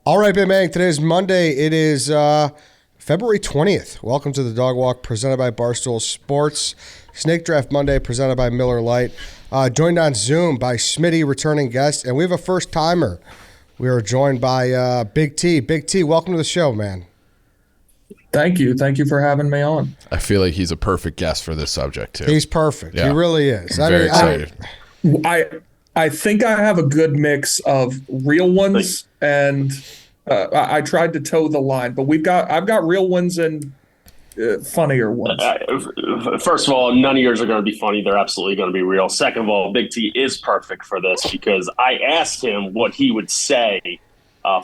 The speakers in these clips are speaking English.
All right, Big Bang. Today is Monday. It is February 20th. Welcome to the Dog Walk presented by Barstool Sports. Snake Draft Monday presented by Miller Lite. Joined on Zoom by Smitty, returning guest. And we have a first-timer. We are joined by Big T. Big T, welcome to the show, man. Thank you. Thank you for having me on. I feel like he's a perfect guest for this subject, too. He's perfect. Yeah. He really is. I'm very excited. I think I have a good mix of real ones and I tried to toe the line, but I've got real ones and funnier ones. First of all, none of yours are going to be funny. They're absolutely going to be real. Second of all, Big T is perfect for this because I asked him what he would say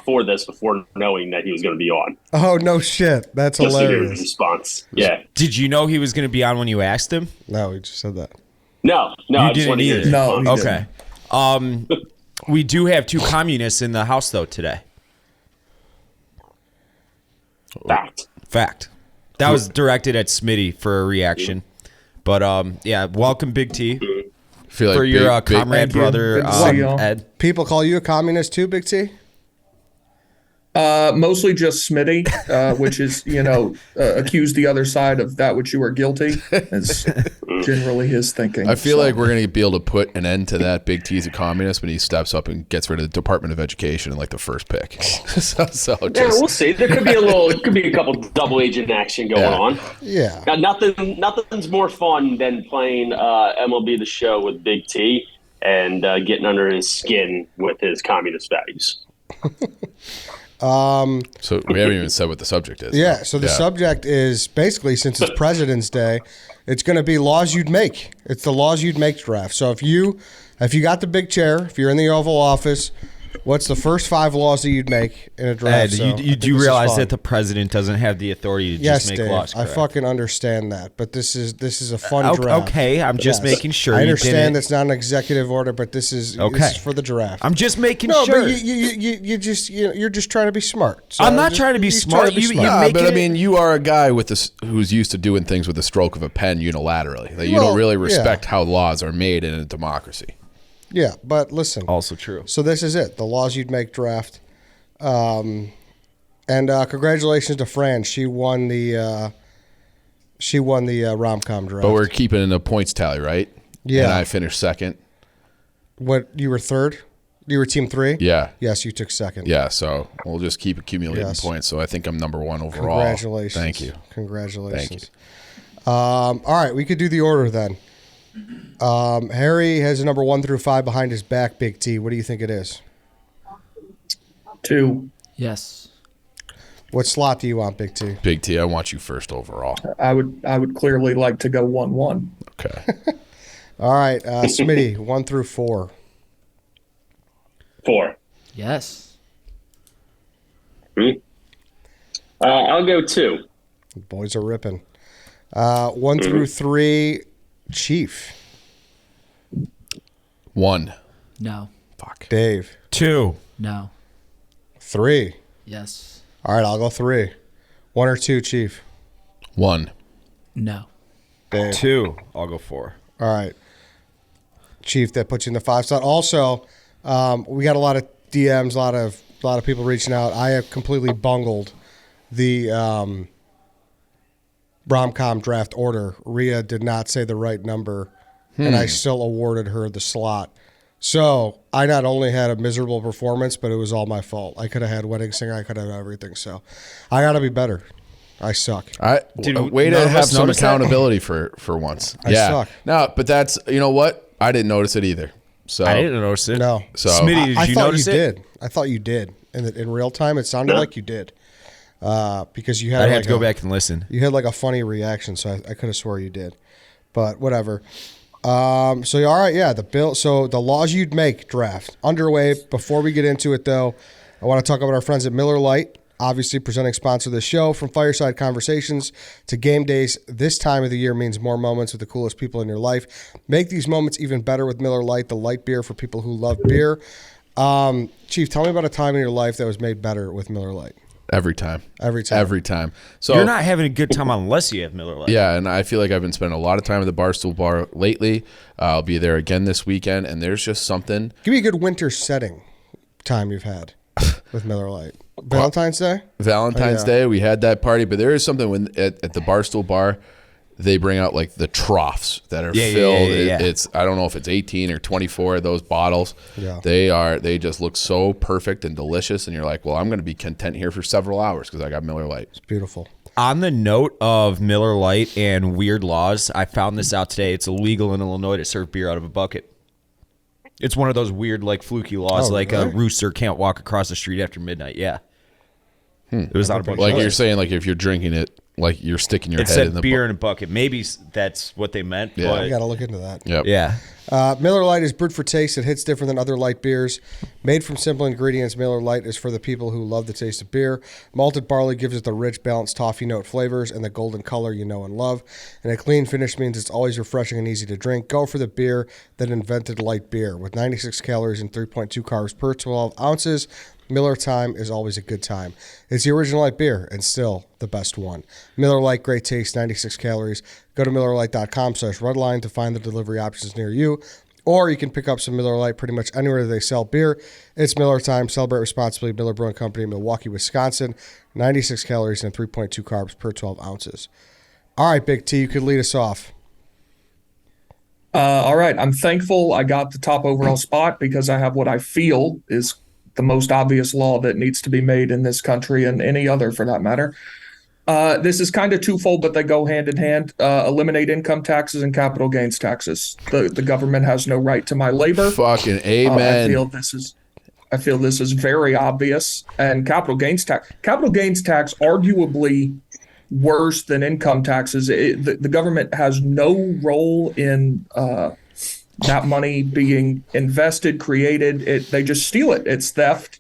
for this before knowing that he was going to be on. Oh, no shit. That's just hilarious. To hear his response. Yeah. Did you know he was going to be on when you asked him? No, he just said that. No. You didn't either. No. Okay. We do have two communists in the house, though, today. Fact. That was directed at Smitty for a reaction. But, yeah, welcome, Big T. Feel like for your comrade brother, Ed. People call you a communist too, Big T? Mostly just Smitty, which is, accuse the other side of that which you are guilty. It's generally his thinking. I feel like we're going to be able to put an end to that. Big T's a communist when he steps up and gets rid of the Department of Education in like the first pick. We'll see. There could be a couple double agent action going on. Yeah. Now, nothing's more fun than playing MLB The Show with Big T and getting under his skin with his communist values. So we haven't even said what the subject is. Yeah, so the subject is basically, since it's President's Day, it's going to be laws you'd make. It's the laws you'd make draft. So if you got the big chair, if you're in the Oval Office, what's the first 5 laws that you'd make in a draft? Ed, you do realize that the president doesn't have the authority to just make Dave, laws, correct? I fucking understand that, but this is a fun draft. Okay, I'm just making sure. I understand that's not an executive order, but this is for the draft. I'm just making sure. No, but you're just trying to be smart. So I'm not trying to be smart. You are a guy who's used to doing things with the stroke of a pen unilaterally. Like, you don't really respect how laws are made in a democracy. Yeah, but listen. Also true. So this is it. The laws you'd make draft. And congratulations to Fran. She won the rom-com draft. But we're keeping a points tally, right? Yeah. And I finished second. What, you were third? You were team 3? Yeah. Yes, you took second. Yeah, so we'll just keep accumulating points. So I think I'm number 1 overall. Congratulations. Thank you. Congratulations. Thank you. All right, we could do the order then. Harry has a number 1 through 5 behind his back. Big T, what do you think it is? 2. Yes. What slot do you want, Big T? Big T, I want you first overall. I would clearly like to go 1-1. Okay. All right, Smitty, 1 through 4. 4. Yes. I'll go 2. The boys are ripping. 1 through 3. Chief. 1. No. Fuck. Dave. 2. No. 3. Yes. All right, I'll go 3. 1 or 2, Chief? 1. No. Dave. 2. I'll go 4. All right. Chief, that puts you in the 5 slot. Also, we got a lot of DMs, a lot of people reaching out. I have completely bungled the rom-com draft order. Rhea did not say the right number, and I still awarded her the slot. So I not only had a miserable performance, but it was all my fault. I could have had Wedding Singer. I could have had everything. So I got to be better. I suck. Way to have some accountability for once. I suck. No, but that's, you know what? I didn't notice it either. So I didn't notice it. No. So Smitty, did you notice it? I thought you did. In real time, it sounded like you did. Because you had I had to go back and listen. You had like a funny reaction, so I could have swore you did. But whatever. All right, yeah, so the laws you'd make draft underway. Before we get into it though, I want to talk about our friends at Miller Lite, obviously presenting sponsor of the show. From fireside conversations to game days, this time of the year means more moments with the coolest people in your life. Make these moments even better with Miller Lite, the light beer for people who love beer. Chief, tell me about a time in your life that was made better with Miller Lite. Every time. So you're not having a good time unless you have Miller Lite. Yeah, and I feel like I've been spending a lot of time at the Barstool Bar lately. I'll be there again this weekend, and there's just something. Give me a good winter setting time you've had with Miller Lite. Valentine's Day? Valentine's Day, we had that party, but there is something when at the Barstool bar, they bring out like the troughs that are filled. It's I don't know if it's 18 or 24 of those bottles. Yeah. They just look so perfect and delicious, and you're like, well, I'm going to be content here for several hours because I got Miller Lite. It's beautiful. On the note of Miller Lite and weird laws, I found this out today. It's illegal in Illinois to serve beer out of a bucket. It's one of those weird, like, fluky laws, like really? a rooster can't walk across the street after midnight. Yeah. It was not a bunch Like of you're saying, like if you're drinking it, like you're sticking your It head said in the beer in a bucket. Maybe that's what they meant. Yeah. But I got to look into that. Yep. yeah. Miller Lite is brewed for taste. It hits different than other light beers. Made from simple ingredients, Miller Lite is for the people who love the taste of beer. Malted barley gives it the rich, balanced toffee note flavors and the golden color you know and love. And a clean finish means it's always refreshing and easy to drink. Go for the beer that invented light beer. With 96 calories and 3.2 carbs per 12 ounces, Miller Time is always a good time. It's the original light beer and still the best one. Miller Lite, great taste, 96 calories. Go to MillerLite.com/Redline to find the delivery options near you. Or you can pick up some Miller Lite pretty much anywhere they sell beer. It's Miller Time. Celebrate responsibly. Miller Brewing Company, Milwaukee, Wisconsin. 96 calories and 3.2 carbs per 12 ounces. All right, Big T, you could lead us off. All right. I'm thankful I got the top overall spot because I have what I feel is the most obvious law that needs to be made in this country and any other for that matter. This is kind of twofold, but they go hand in hand. Eliminate income taxes and capital gains taxes. The government has no right to my labor. Fucking amen. I feel this is very obvious. And capital gains tax arguably worse than income taxes. The government has no role in that money being invested, created. They just steal it. It's theft,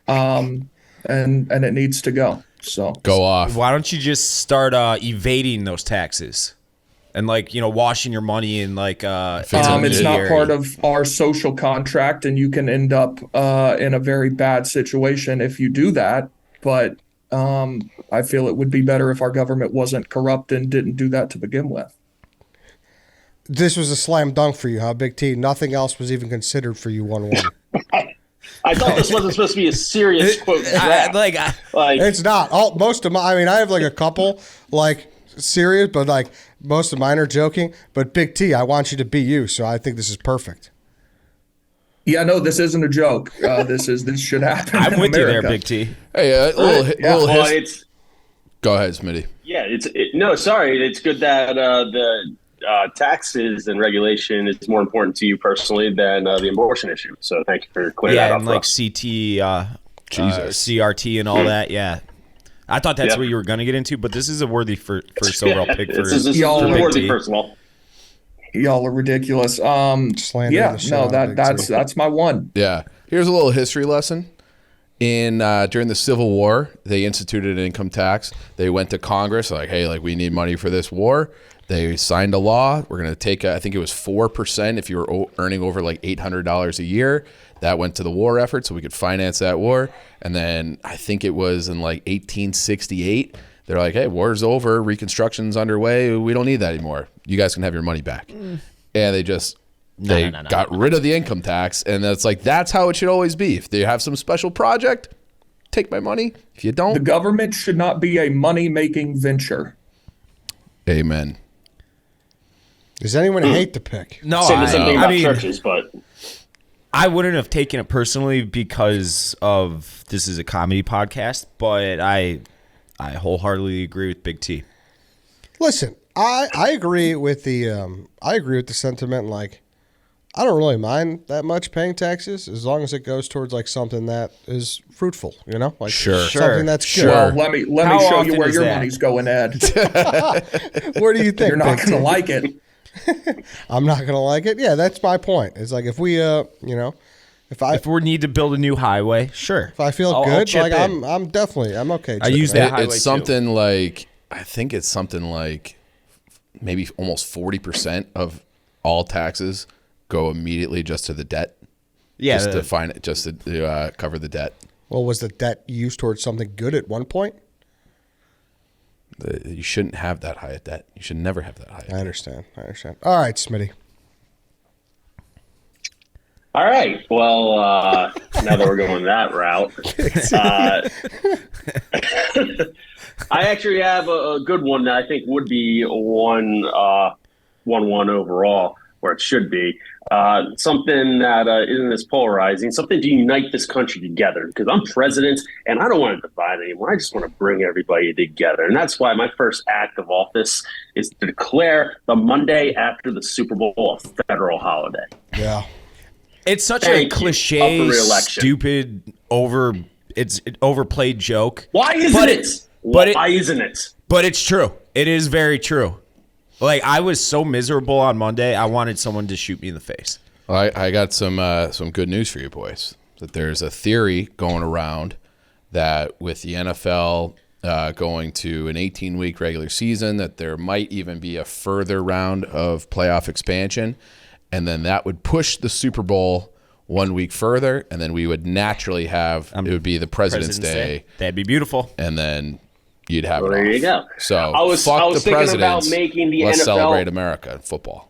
and it needs to go. So Go off. Why don't you just start evading those taxes and washing your money in it's not part of our social contract, and you can end up in a very bad situation if you do that. But I feel it would be better if our government wasn't corrupt and didn't do that to begin with. This was a slam dunk for you, huh, Big T? Nothing else was even considered for you 1-1. I thought this wasn't supposed to be a serious quote. It's not. Most of I have like a couple serious, but most of mine are joking. But Big T, I want you to be you, so I think this is perfect. Yeah, no, this isn't a joke. This should happen. I'm with America. you there, Big T. Hey, Go ahead, Smitty. Yeah, it's good that the taxes and regulation is more important to you personally than the abortion issue. So thank you for clearing that up. And for us. CRT and all that. Yeah, I thought that's what you were going to get into, but this is a worthy first overall pick for this is worthy, first of all. Y'all are ridiculous. That's my one. Yeah. Here's a little history lesson. During the Civil War, they instituted an income tax. They went to Congress like, hey, we need money for this war. They signed a law. We're going to take, I think it was 4% if you were earning over $800 a year. That went to the war effort so we could finance that war. And then I think it was in 1868. They're like, hey, war's over. Reconstruction's underway. We don't need that anymore. You guys can have your money back. And they just got rid of the income tax. And that's how it should always be. If they have some special project, take my money. If you don't. The government should not be a money-making venture. Amen. Does anyone hate the pick? No, Say the same thing about churches, but I wouldn't have taken it personally because of this is a comedy podcast, but I wholeheartedly agree with Big T. Listen, I agree with the sentiment. I don't really mind that much paying taxes as long as it goes towards something that is fruitful. Sure. Something that's good. Well, let me How show you often where is your that? money's going, Ed. Where do you think? You're not Big going to T? like it. I'm not gonna like it. Yeah, that's my point. It's if we, if we need to build a new highway, sure. if I feel I'll good, chip in. I'm okay. I use chipping in. that highway It's too. something I think it's something maybe almost 40% of all taxes go immediately just to the debt. Yeah, Just to cover the debt. Well, was the debt used towards something good at one point? You shouldn't have that high a debt. You should never have that high a I debt. understand. All right, Smitty. All right. Well, now that we're going that route, I actually have a good one that I think would be 1-1 overall, where it should be. Something that isn't as polarizing, something to unite this country together. Because I'm president, and I don't want to divide anymore. I just want to bring everybody together. And that's why my first act of office is to declare the Monday after the Super Bowl a federal holiday. Yeah. It's such Thank a you. cliche, Up for re-election. stupid, it's an overplayed joke. Why isn't But it? but Why isn't it? But it's true. It is very true. Like, I was so miserable on Monday, I wanted someone to shoot me in the face. I got some good news for you boys. That there's a theory going around that with the NFL going to an 18-week regular season, that there might even be a further round of playoff expansion, and then that would push the Super Bowl 1 week further, and then we would naturally have it would be the President's Day, That'd be beautiful. and then you'd have Well, it there off. you go. So I was fuck the thinking about presidents. making the Let's NFL celebrate America and football.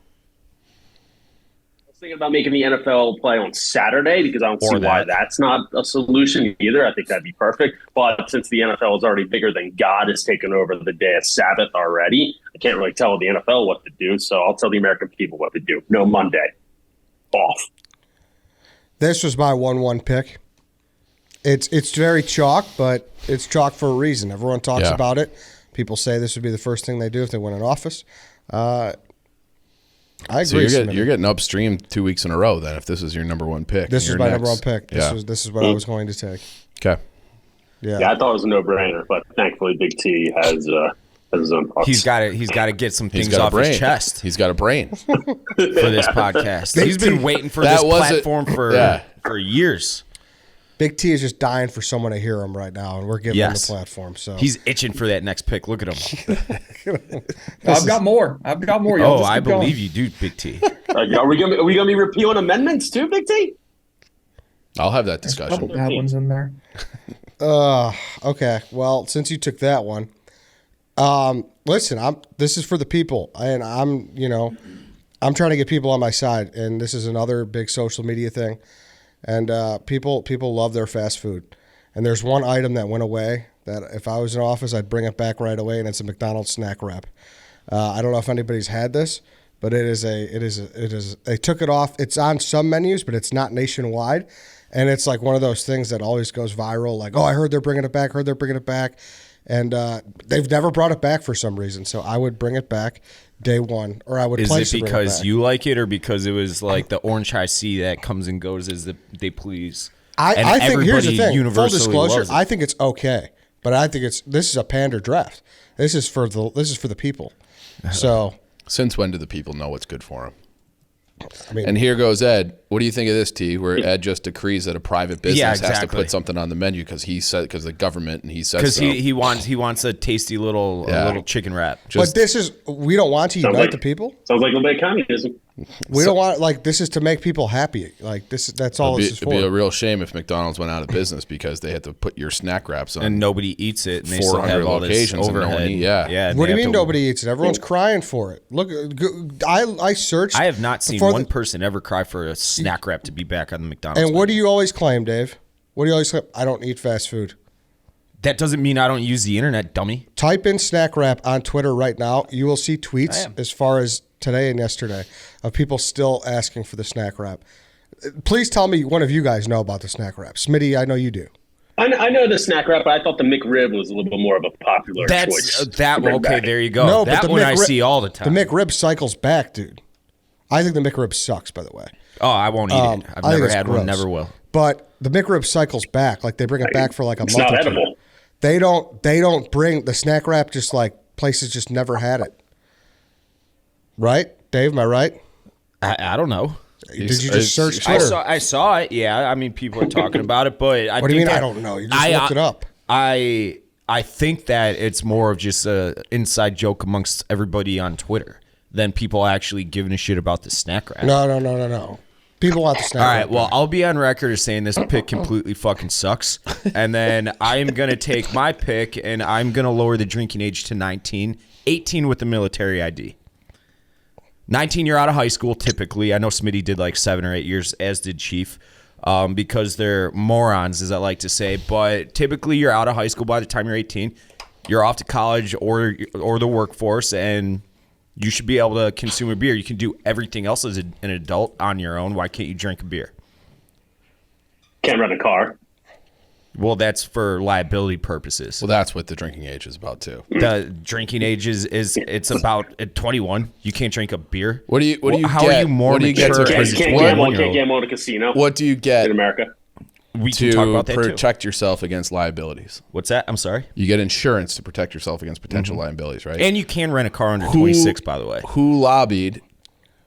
I was thinking about making the NFL play on Saturday because I don't see why that's not a solution either. I think that'd be perfect. But since the NFL is already bigger than God has taken over the day of Sabbath already, I can't really tell the NFL what to do. So I'll tell the American people what to do. No Monday. Off. This was my 1-1 pick. It's very chalk, but it's chalk for a reason. Everyone talks about it. People say this would be the first thing they do if they win an office. I agree. So you're getting upstream 2 weeks in a row then if this is your number one pick. This is my number one pick. Yeah. This is what I was going to take. Okay. Yeah, I thought it was a no-brainer, but thankfully Big T has his own thoughts. He's got to get some He's things got a off brain. his chest He's got a brain. for this podcast. He's been waiting for That this was platform for years. Big T is just dying for someone to hear him right now, and we're giving him the platform. So He's itching for that next pick. Look at him. I've got more. Y'all Oh, just I keep going. believe you do, Big T. Are we gonna be repealing amendments too, Big T? I'll have that A couple discussion. bad ones in there. okay. Well, since you took that one, listen. This is for the people, and I'm trying to get people on my side, and this is another big social media thing. And people love their fast food. And there's one item that went away that if I was in office, I'd bring it back right away, and it's a McDonald's snack wrap. I don't know if anybody's had this, but it is. They took it off. It's on some menus, but it's not nationwide. And it's like one of those things that always goes viral. Like, oh, I heard they're bringing it back. And they've never brought it back for some reason. So I would bring it back day one, or I would Is place it to bring because back. you like it, or because it was like the orange high C that comes and goes as they please? I think here's the everybody thing. Full universally disclosure, loves it. I think it's okay, but I think this is a pander draft. This is for the people. So Since when do the people know what's good for them? I mean, And here goes Ed. What do you think of this, T? Where Ed just decrees that a private business has to exactly. put something on the menu because the government and he says Because so. he wants a tasty little chicken wrap. but this is we don't want to unite the people. Sounds like a little bit of communism. We don't want this is to make people happy. Like this. That's all this is It'd be a for. real shame if McDonald's went out of business because they had to put your snack wraps on. And nobody eats it, and they still 400 have all this locations and no one overhead. eat- yeah. and What they do you have mean to- nobody eats it? Everyone's crying for it. Look, I searched. I have not seen before one person ever cry for a snack wrap to be back on the McDonald's. And what do menu. you always claim, Dave? What do you always claim? I don't eat fast food. That doesn't mean I don't use the internet, dummy. Type in snack wrap on Twitter right now. You will see tweets as far as today and yesterday of people still asking for the snack wrap. Please tell me one of you guys know about the snack wrap. Smitty, I know you do. I know the snack wrap, but I thought the McRib was a little bit more of a popular That's choice. that to bring okay. back. There you go. No, but that the one I McRib- see all the time. The McRib cycles back, dude. I think the McRib sucks, by the way. Oh, I won't eat it. I've I think never it's had gross. one. Never will. But the McRib cycles back. Like they bring it back for like a It's month not or two. edible. They don't bring the snack wrap. Just like places just never had it. Right, Dave? Am I right? I don't know. Did you just search I Twitter? I saw it. Yeah, I mean, people are talking about it, but What do you mean? I don't know. You just looked it up. I think that it's more of just a inside joke amongst everybody on Twitter than people actually giving a shit about the snack wrap. No. People want the snack All wrap. right, well, I'll be on record as saying this pick completely fucking sucks. And then I am going to take my pick and I'm going to lower the drinking age to 19, 18 with the military ID. 19, you're out of high school typically. I know Smitty did like 7 or 8 years, as did Chief, because they're morons, as I like to say. But typically, you're out of high school by the time you're 18. You're off to college or the workforce, and you should be able to consume a beer. You can do everything else as an adult on your own. Why can't you drink a beer? Can't rent a car. Well, that's for liability purposes. Well, that's what the drinking age is about too. The drinking age is it's about at 21. You can't drink a beer. What do you How get? are you more What do you get mature to as a Can't 21-year-old? gamble in a casino What do you get in America. We can talk to about that too. protect yourself against liabilities? What's that? I'm sorry. You get insurance to protect yourself against potential liabilities, right? And you can rent a car under 26, by the way. Who lobbied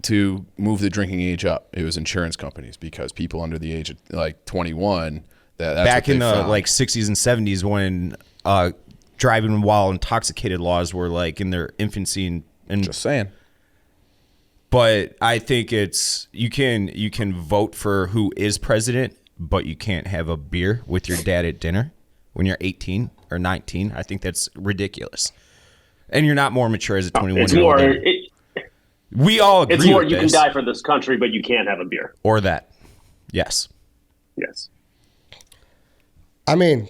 to move the drinking age up? It was insurance companies, because people under the age of like 21. That's Back what in they the found. like 60s and 70s, when driving while intoxicated laws were like in their infancy, and Just saying. but I think it's you can vote for who is president, but you can't have a beer with your dad at dinner when you're 18 or 19. I think that's ridiculous. And you're not more mature as a 21 It's year more. old. We all agree It's more. with You this. can die for this country, but you can't have a beer. Or that. Yes. Yes. I mean,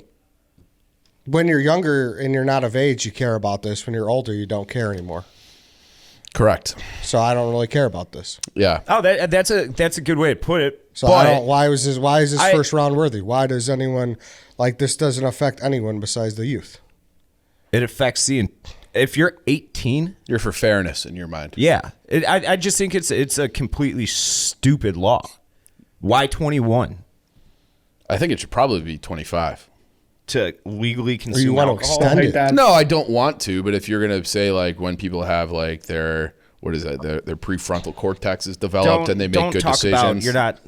when you're younger and you're not of age, you care about this. When you're older, you don't care anymore. Correct. So I don't really care about this. Yeah. Oh, that's a good way to put it. So But I don't. Why is this I- first round worthy? Why does anyone like this? Doesn't affect anyone besides the youth. it affects if you're 18. You're for fairness in your mind. Yeah, I just think it's a completely stupid law. Why 21 I think it should probably be 25. to legally Or consume you want to alcohol? extend hate it? that. No, I don't want to, but if you're going to say like when people have like their their prefrontal cortex is developed and they make good decisions.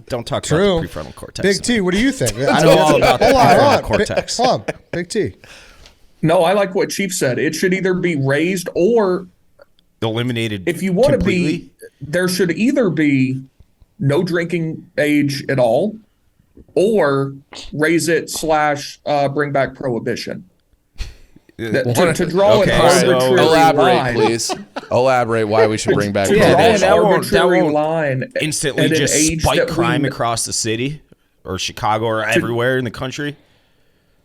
Don't talk True. about the prefrontal cortex. Big T, what do you think? I know all about the Hold on, prefrontal hold on. cortex. Hold on, Big T. No, I like what Chief said. It should either be raised, or Eliminated. if you want to completely. be, there should either be no drinking age at all, or raise it / bring back prohibition. To draw Okay, an so arbitrary Elaborate, line. please. Elaborate why we should bring back To Yeah, draw that- an that won't- arbitrary won't line instantly at an just age spike that crime we- across the city or Chicago or everywhere in the country.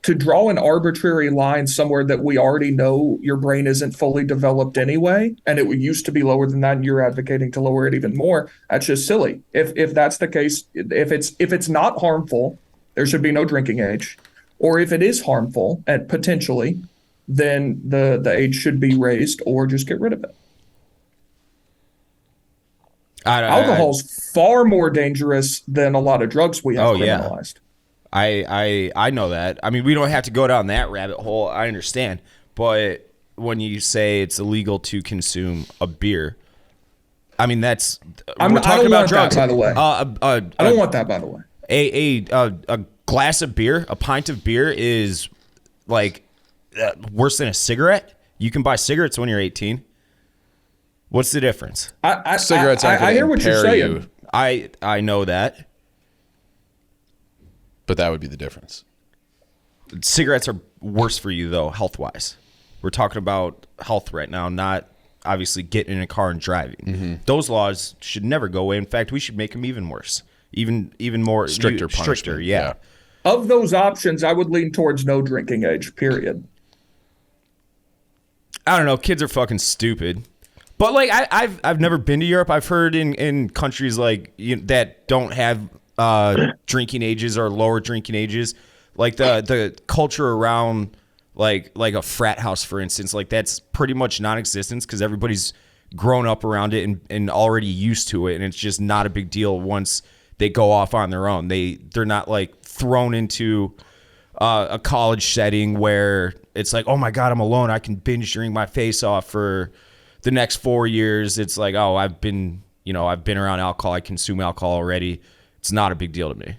to draw an arbitrary line somewhere that we already know your brain isn't fully developed anyway, and it used to be lower than that, and you're advocating to lower it even more. That's just silly. If that's the case, if it's not harmful, there should be no drinking age. Or if it is harmful and potentially, then the age should be raised or just get rid of it. Alcohol's far more dangerous than a lot of drugs we have Oh, yeah. criminalized. I know that. I mean, we don't have to go down that rabbit hole. I understand. But when you say it's illegal to consume a beer, I mean, that's I we're talking don't about want drugs. that, by the way. I I don't want that, by the way. a glass of beer, a pint of beer is like worse than a cigarette. You can buy cigarettes when you're 18. What's the difference? Cigarettes aren't I going to hear what you're impair saying. you, I know that. but that would be the difference. Cigarettes are worse for you, though, health-wise. We're talking about health right now, not obviously getting in a car and driving. Those laws should never go away. In fact, we should make them even worse, even more Stricter stricter. punishment, Yeah. Of those options, I would lean towards no drinking age, period. I don't know. Kids are fucking stupid. But like I've never been to Europe. I've heard in countries like that don't have drinking ages or lower drinking ages, like the culture around like a frat house, for instance, like that's pretty much non-existent because everybody's grown up around it and already used to it, and it's just not a big deal once they go off on their own. They're not like thrown into a college setting where it's like, oh my God, I'm alone. I can binge drink my face off for the next 4 years. It's like, oh, I've been around alcohol. I consume alcohol already. It's not a big deal to me.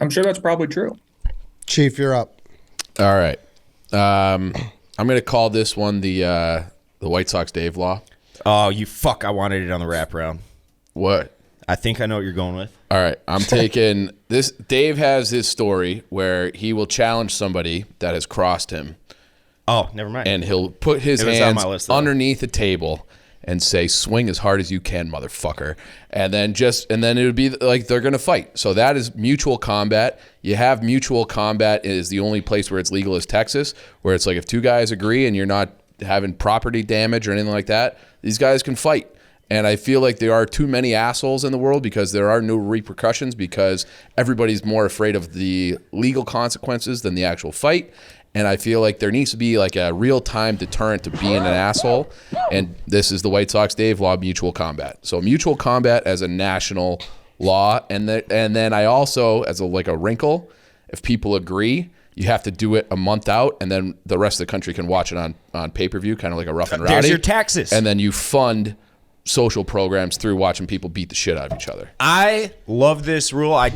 I'm sure that's probably true. Chief, you're up. All right. I'm going to call this one the White Sox Dave law. Oh, you fuck. I wanted it on the wraparound. What? I think I know what you're going with. All right. I'm taking this. Dave has his story where he will challenge somebody that has crossed him, Oh, never mind. and he'll put his It was on hands my list, though. underneath a table, and say, swing as hard as you can, motherfucker. And then it would be like they're going to fight. So that is mutual combat. You have mutual combat is the only place where it's legal is Texas, where it's like if two guys agree and you're not having property damage or anything like that, these guys can fight. And I feel like there are too many assholes in the world because there are no repercussions because everybody's more afraid of the legal consequences than the actual fight. And I feel like there needs to be like a real-time deterrent to being an asshole. And this is the White Sox Dave law of mutual combat. So mutual combat as a national law. And then I also, as a wrinkle, if people agree, you have to do it a month out, and then the rest of the country can watch it on pay-per-view, kind of like a Rough and Rowdy. There's your taxes. And then you fund social programs through watching people beat the shit out of each other. I love this rule. I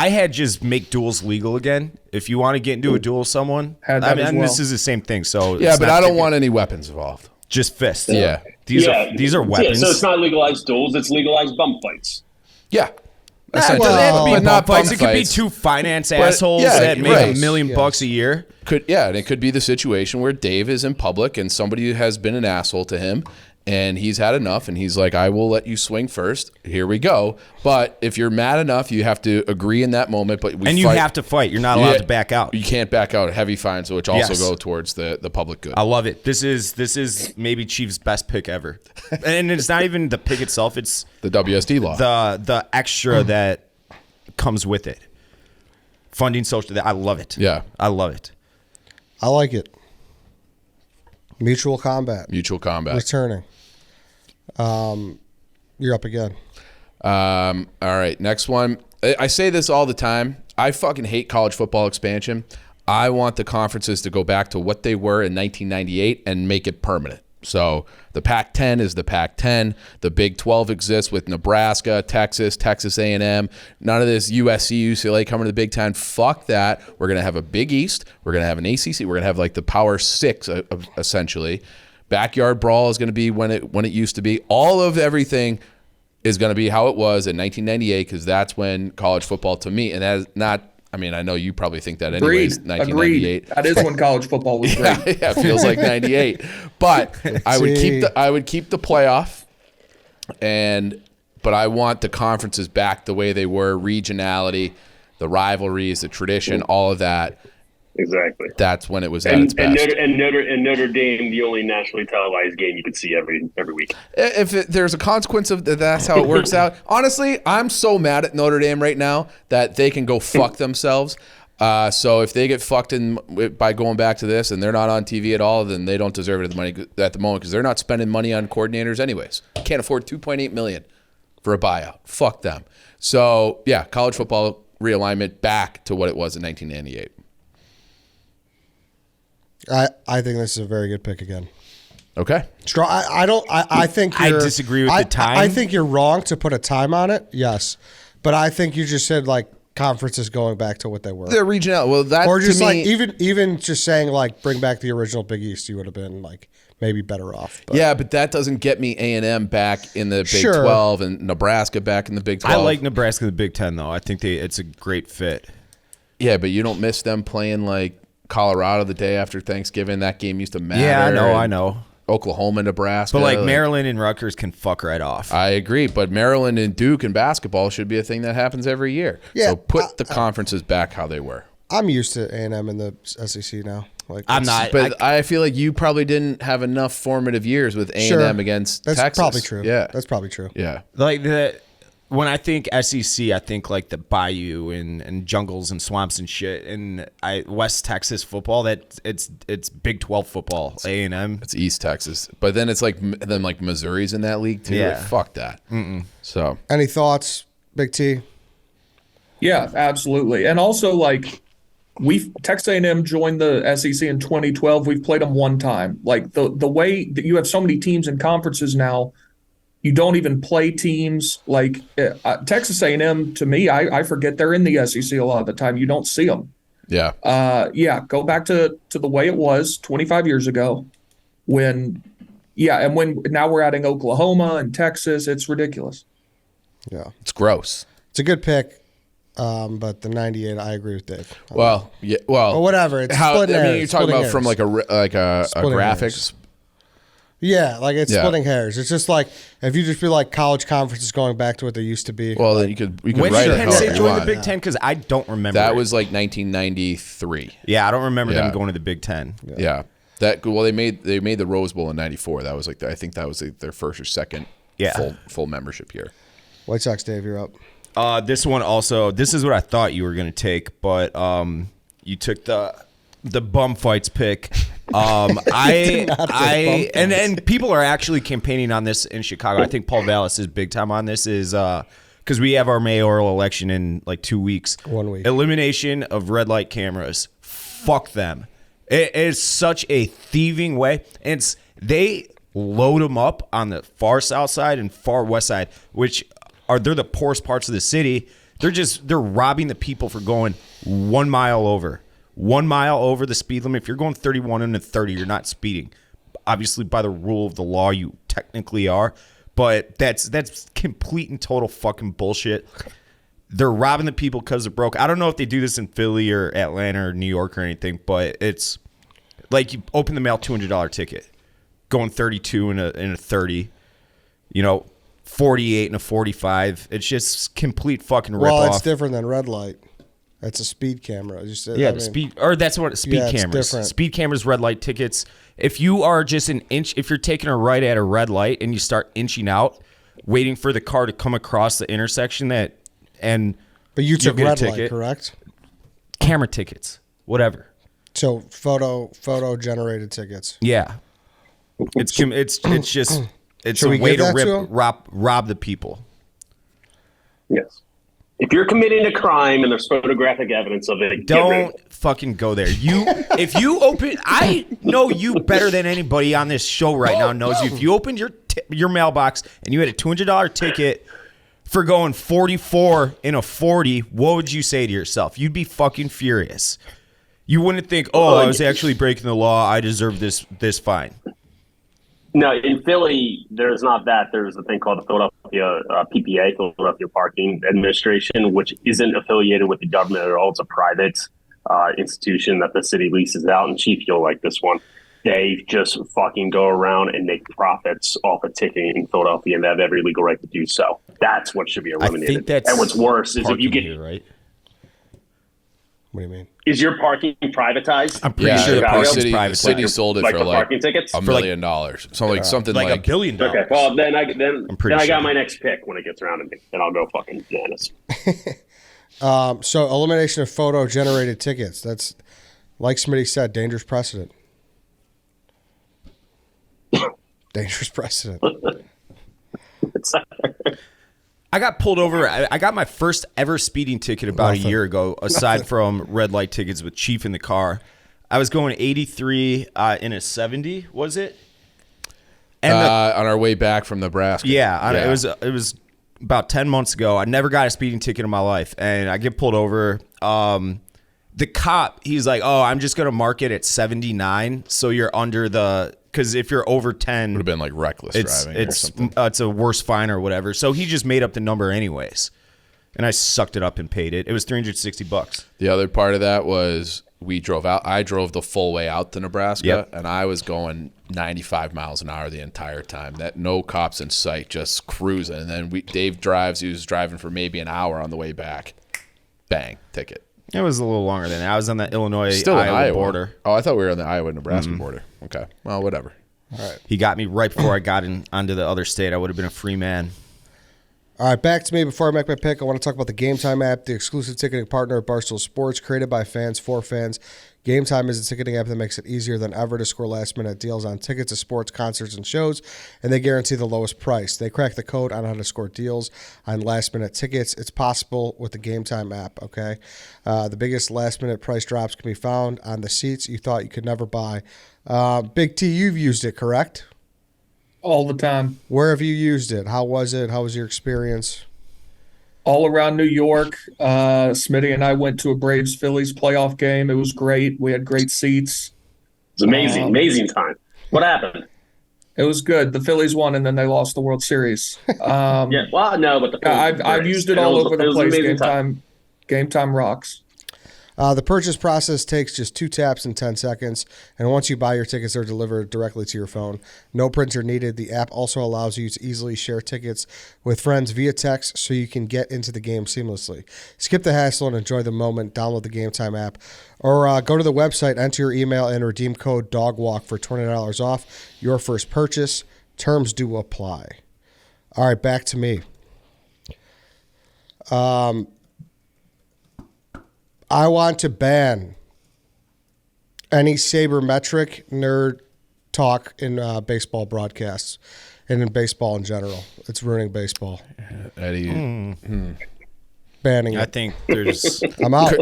had just make duels legal again. If you want to get into a duel with someone, this is the same thing. So yeah, but I don't want any weapons involved. Just fists. Yeah. These are weapons. So it's not legalized duels, it's legalized bump fights. Yeah. It doesn't have to be but bump fights. It could be fights. two finance assholes yeah, that make right. $1 million bucks a year. And it could be the situation where Dave is in public and somebody has been an asshole to him and he's had enough and he's like, I will let you swing first. Here we go. But if you're mad enough, you have to agree in that moment. You have to fight. You're not allowed to back out. You can't back out. Heavy fines, which also go towards the public good. I love it. This is maybe Chief's best pick ever. And it's not even the pick itself. It's the WSD law. The extra that comes with it. Funding social. I love it. Yeah. I love it. I like it. Mutual combat. Mutual combat. Returning. You're up again. All right, next one. I say this all the time. I fucking hate college football expansion. I want the conferences to go back to what they were in 1998 and make it permanent. So the Pac-10 is the Pac-10. The Big 12 exists with Nebraska, Texas, Texas A&M. None of this USC, UCLA coming to the Big Ten. Fuck that. We're going to have a Big East. We're going to have an ACC. We're going to have like the Power Six, essentially. Backyard brawl is going to be when it used to be. All of everything is going to be how it was in 1998 because that's when college football to me, and that is not, I mean, I know you probably think that anyways, 1998. Agreed. That is when college football was great. Yeah, it feels like 98. But I would keep the playoff, but I want the conferences back the way they were, regionality, the rivalries, the tradition, all of that. Exactly. That's when it was at its best. Notre Dame, the only nationally televised game you could see every week. If there's a consequence of that's how it works out. Honestly, I'm so mad at Notre Dame right now that they can go fuck themselves. So if they get fucked by going back to this and they're not on TV at all, then they don't deserve it at the moment because they're not spending money on coordinators anyways. Can't afford $2.8 million for a buyout. Fuck them. So yeah, college football realignment back to what it was in 1998. I think this is a very good pick again. Okay. Strong. I think I disagree with the time. I think you're wrong to put a time on it. Yes, but I think you just said like conferences going back to what they were. They're regional. Well, that or just to like me, even just saying like bring back the original Big East, you would have been like maybe better off. But. Yeah, but that doesn't get me A&M back in the Big 12 and Nebraska back in the Big 12. I like Nebraska in the Big 10 though. I think it's a great fit. Yeah, but you don't miss them playing like Colorado the day after Thanksgiving. That game used to matter. Yeah, I know. Oklahoma, Nebraska. But like Maryland and Rutgers can fuck right off. I agree, but Maryland and Duke and basketball should be a thing that happens every year. Yeah, so put the conferences back how they were. I'm used to A&M in the SEC now. Like I'm not. But I feel like you probably didn't have enough formative years with A&M against Texas. Texas. That's probably true. Yeah. That's probably true. Yeah. Like when I think SEC, I think like the bayou and jungles and swamps and shit. And West Texas football, it's Big 12 football. A&M. It's East Texas, but then it's like Missouri's in that league too. Yeah. Like, fuck that. So Any thoughts, Big T? Yeah, absolutely. And also like Texas A&M joined the SEC in 2012. We've played them one time. Like the way that you have so many teams and conferences now, you don't even play teams like Texas A&M. To me, I forget they're in the SEC a lot of the time. You don't see them. yeah, Go back to the way it was 25 years ago when now we're adding Oklahoma and Texas. It's ridiculous. Yeah. it's gross. It's a good pick, but the 98, I agree with Dave. Well, yeah, well, But whatever. It's how splitting I mean, hairs, you're talking splitting about from hairs. like a Splitting graphics. hairs. Yeah, like it's Yeah. splitting hairs. It's just like if you just feel like college conferences going back to what they used to be. Well, then you could When write did it Penn however State you join the want. Big Ten? Because I don't remember. That it. was like 1993. Yeah, I don't remember Yeah. them going to the Big Ten. Yeah. They made the Rose Bowl in '94. That was like I think that was their first or second full membership year. White Sox, Dave, you're up. This one also. This is what I thought you were going to take, but you took the bum fights pick. And people are actually campaigning on this in Chicago. I think Paul Vallis is big time on this. Is because we have our mayoral election in like 2 weeks. 1 week. Elimination of red light cameras. Fuck them. It is such a thieving way. They load them up on the far south side and far west side, they're the poorest parts of the city. They're robbing the people for going 1 mile over. 1 mile over the speed limit. If you're going 31 and a 30, you're not speeding. Obviously, by the rule of the law, you technically are. But that's complete and total fucking bullshit. They're robbing the people because they're broke. I don't know if they do this in Philly or Atlanta or New York or anything, but it's like you open the mail $200 ticket, going 32 and a 30, 48 and a 45. It's just complete fucking rip Well, off. it's different than red light. That's a speed camera. You said, Yeah, that's what speed it's cameras. different. Speed cameras, red light tickets. If you are just an inch, if you're taking a right at a red light and you start inching out, waiting for the car to come across the intersection, But you took get a red light, ticket. correct? Camera tickets, whatever. So photo generated tickets. Yeah, it's just it's Should a we way give to that to 'em? rob the people. Yes. If you're committing a crime and there's photographic evidence of it, get rid of Don't it. fucking go there. If you open, I know you better than anybody on this show right now knows you. If you opened your mailbox and you had a $200 ticket for going 44 in a 40, what would you say to yourself? You'd be fucking furious. You wouldn't think, oh, I was actually breaking the law. I deserve this fine. No, in Philly, there's not that. There's a thing called the Philadelphia PPA, Philadelphia Parking Administration, which isn't affiliated with the government at all. It's a private institution that the city leases out. And Chief, you'll like this one. They just fucking go around and make profits off of ticketing in Philadelphia, and they have every legal right to do so. That's what should be eliminated. I think that's and what's worse is if you get here, right? What do you mean? Is your parking privatized? I'm pretty sure the Chicago? parking's the private. city sold it Like for the like parking tickets? $1 million. Something like like $1 billion. Okay, well then I pretty sure. got my next pick when it gets around to me, and I'll go fucking bananas. So elimination of photo generated tickets. That's like Smitty said, dangerous precedent. Dangerous precedent. I got pulled over. I got my first ever speeding ticket about a year ago, aside from red light tickets with Chief in the car. I was going 83 in a 70, was it? And on our way back from Nebraska. it was about 10 months ago. I never got a speeding ticket in my life, and I get pulled over. The cop, he's like, "Oh, I'm just gonna mark it at 79, so you're under the." Because if you're over 10, Would have been like reckless driving or something. it's a worse fine or whatever. So he just made up the number anyways, and I sucked it up and paid it. It was $360. The other part of that was we drove out. I drove the full way out to Nebraska, and I was going 95 miles an hour the entire time. That no cops in sight, just cruising. And then Dave drives. He was driving for maybe an hour on the way back. Bang, ticket. It was a little longer than that. I was on the Still in Illinois-Iowa Iowa border. Oh, I thought we were on the Iowa-Nebraska border. Okay, well, whatever. All right. He got me right before I got onto the other state. I would have been a free man. All right, back to me. Before I make my pick, I want to talk about the Game Time app, the exclusive ticketing partner of Barstool Sports, created by fans for fans. Game Time is a ticketing app that makes it easier than ever to score last-minute deals on tickets to sports, concerts, and shows, and they guarantee the lowest price. They crack the code on how to score deals on last-minute tickets. It's possible with the Game Time app, okay? The biggest last-minute price drops can be found on the seats you thought you could never buy. Big T, you've used it, correct? All the time. Where have you used it? How was it? How was your experience? All around New York. Smitty and I went to a Braves-Phillies playoff game. It was great. We had great seats. It's amazing, amazing time. What happened? It was good. The Phillies won, and then they lost the World Series. Yeah, well, no, but the I've used it all over the place. Game time rocks. The purchase process takes just 2 taps and 10 seconds, and once you buy, your tickets are delivered directly to your phone. No printer needed. The app also allows you to easily share tickets with friends via text so you can get into the game seamlessly. Skip the hassle and enjoy the moment. Download the Game Time app or go to the website, enter your email, and redeem code DOGWALK for $20 off your first purchase. Terms do apply. All right, back to me. I want to ban any sabermetric nerd talk in baseball broadcasts and in baseball in general. It's ruining baseball. Eddie, Banning I it. think there's I'm out.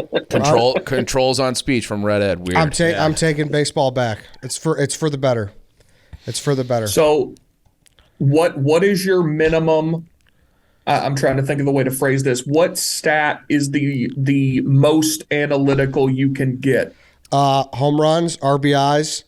controls on speech from Red Ed. Weird. I'm taking baseball back. It's for the better. It's for the better. So, what is your minimum? I'm trying to think of the way to phrase this. What stat is the most analytical you can get? Home runs, RBIs,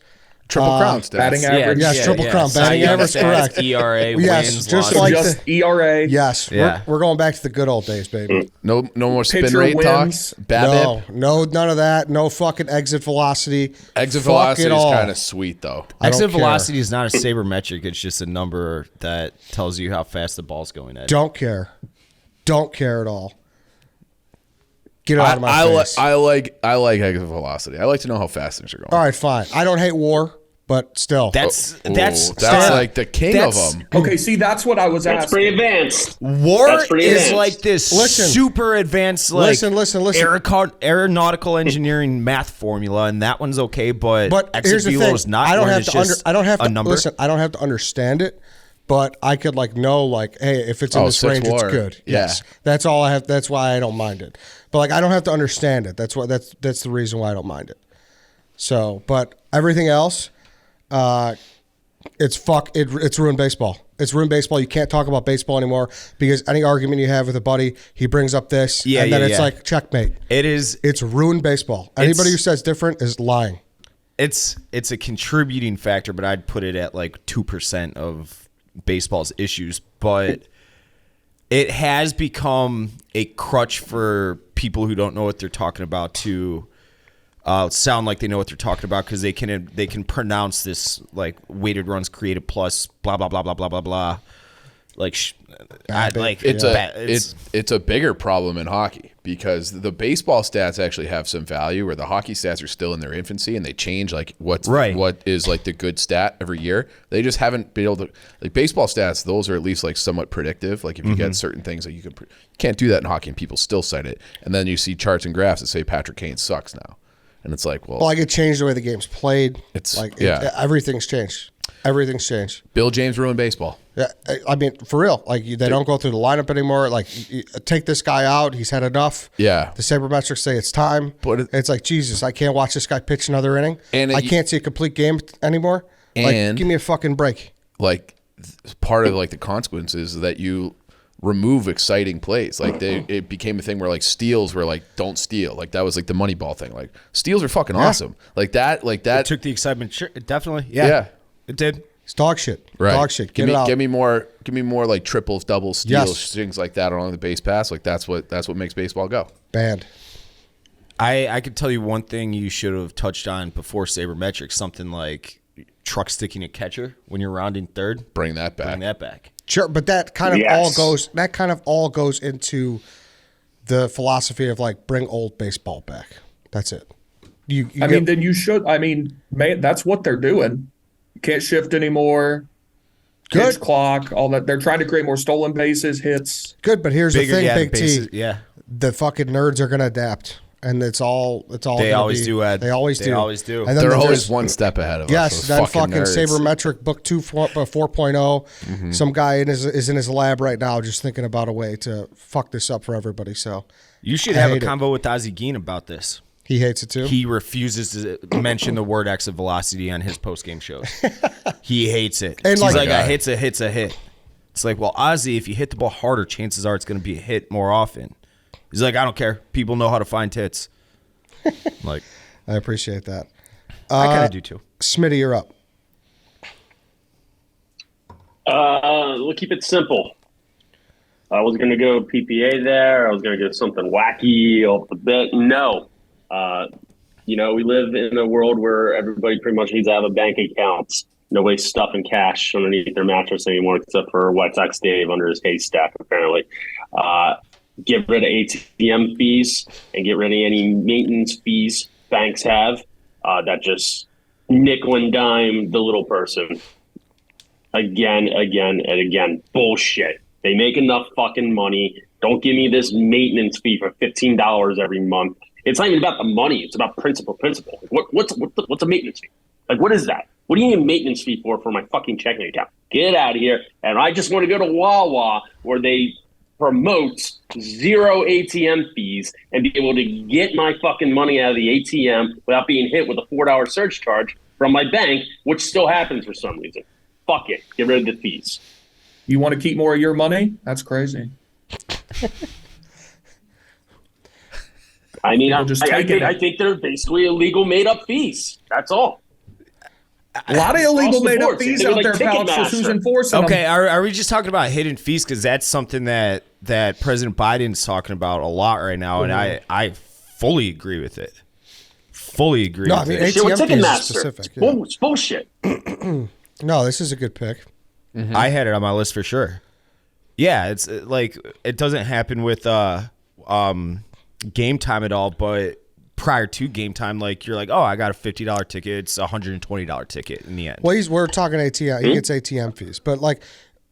Triple Crown stats. Batting average. Yes, Triple Crown. Batting average, correct. ERA, Yes, wins, just losses. like Just ERA. Yes, Yeah. we're going back to the good old days, baby. No more spin Pitcher rate wins. talk. BABIP. No, none of that. No fucking exit velocity. Exit Fuck velocity it is all. kind of sweet though. I don't Exit care. velocity is not a sabermetric. It's just a number that tells you how fast the ball's going at. Don't care. Don't care at all. Get it out of my face. I like exit velocity. I like to know how fast things are going. All right, fine. I don't hate war, but still. That's Ooh, that's that's like the king of that's- them. Okay, see, that's what I was That's asking. pretty advanced. War That's pretty is advanced. like this Listen. super advanced, like Listen. aeronautical engineering math formula, and that one's okay. But But exit here's the velo thing. is not. I don't where have it's to under, just I don't have a to number. listen. I don't have to understand it, but I could know hey, if it's in this 6 range, war. it's good. Yeah. Yes, that's all I have. That's why I don't mind it. But I don't have to understand it. That's the reason why I don't mind it. So, but everything else, it's ruined baseball. It's ruined baseball. You can't talk about baseball anymore because any argument you have with a buddy, he brings up this, Yeah, and then yeah, it's yeah. like checkmate. It is. It's ruined baseball. Anybody who says different is lying. It's a contributing factor, but I'd put it at like 2% of baseball's issues. But it has become a crutch for people who don't know what they're talking about to sound like they know what they're talking about because they can pronounce this like weighted runs created plus blah blah blah blah blah blah blah. Like It's a bigger problem in hockey because the baseball stats actually have some value where the hockey stats are still in their infancy and they change what is like the good stat every year. They just haven't been able to like baseball stats. Those are at least like somewhat predictive. Like if you get certain things that you can't do that in hockey and people still cite it. And then you see charts and graphs that say Patrick Kane sucks now. And it's like, well, It changed the way the game's played. It's- Everything's changed. Everything's changed. Bill James ruined baseball. Yeah, I mean, for real. They don't go through the lineup anymore. Take this guy out. He's had enough. Yeah. The sabermetrics say it's time. But it's like, Jesus, I can't watch this guy pitch another inning. And I can't see a complete game anymore. And- give me a fucking break. Like part of like the consequences is that you remove exciting plays. Like it became a thing where like steals were like don't steal. Like that was like the Moneyball thing. Like steals are fucking awesome. Like that. it took the excitement. Sure, definitely. Yeah. It did. It's dog shit. Right. Dog shit. Give Get me it out. give me more like triples, doubles, steals, Yes. things like that along the base pass. Like that's what makes baseball go. Banned. I could tell you one thing you should have touched on before sabermetrics, something like truck sticking a catcher when you're rounding third. Bring that back. Bring that back. Sure, but that kind of Yes. all goes into the philosophy of bring old baseball back. That's it. Then you should. Man, that's what they're doing. Can't shift anymore. Good. Pitch clock, all that. They're trying to create more stolen bases, hits. good, but here's the thing, the Big bases- T. Yeah. The fucking nerds are gonna adapt, and it's all. They gonna always be- do, Ed. They always They do. always do. And then They're there's- always one step ahead of us. Yes, those that fucking nerds. sabermetric book 4.0. Some guy is in his lab right now, just thinking about a way to fuck this up for everybody. So You should I have a hate it. convo with Ozzie Gein about this. he hates it too. He refuses to mention the word exit velocity on his post-game shows. He hates it. And He's like- like, a hit's a hit's a hit. It's like, well, Ozzy, if you hit the ball harder, chances are it's going to be a hit more often. He's like, I don't care. People know how to find hits. Like, I appreciate that. I kind of do too. Smitty, you're up. We'll keep it simple. I was going to go PPA there. I was going to go something wacky off the bit. No. We live in a world where everybody pretty much needs to have a bank account. Nobody's stuffing cash underneath their mattress anymore, except for White Sox Dave under his haystack, apparently. Get rid of ATM fees and get rid of any maintenance fees banks have that just nickel and dime the little person. Again, and again. Bullshit. They make enough fucking money. Don't give me this maintenance fee for $15 every month. It's not even about the money. It's about principle. What's a maintenance fee? Like, what is that? What do you need a maintenance fee for my fucking checking account? Get out of here. And I just want to go to Wawa where they promote 0 ATM fees and be able to get my fucking money out of the ATM without being hit with a $4 surge charge from my bank, which still happens for some reason. Fuck it. Get rid of the fees. You want to keep more of your money? That's crazy. I mean, I think they're basically illegal made-up fees. That's all. A lot of illegal made-up fees out there, pal. So who's enforcing them? Okay, are we just talking about hidden fees? Because that's something that President Biden's talking about a lot right now, and I fully agree with it. Fully agree. No, I mean, ATM fees is specific. It's bullshit. No, this is a good pick. Mm-hmm. I had it on my list for sure. Yeah, it's like it doesn't happen with game time at all, but prior to game time, like you're like, oh, I got a $50 ticket, it's a $120 ticket in the end. Well, we're talking ATM. He gets ATM fees, but like,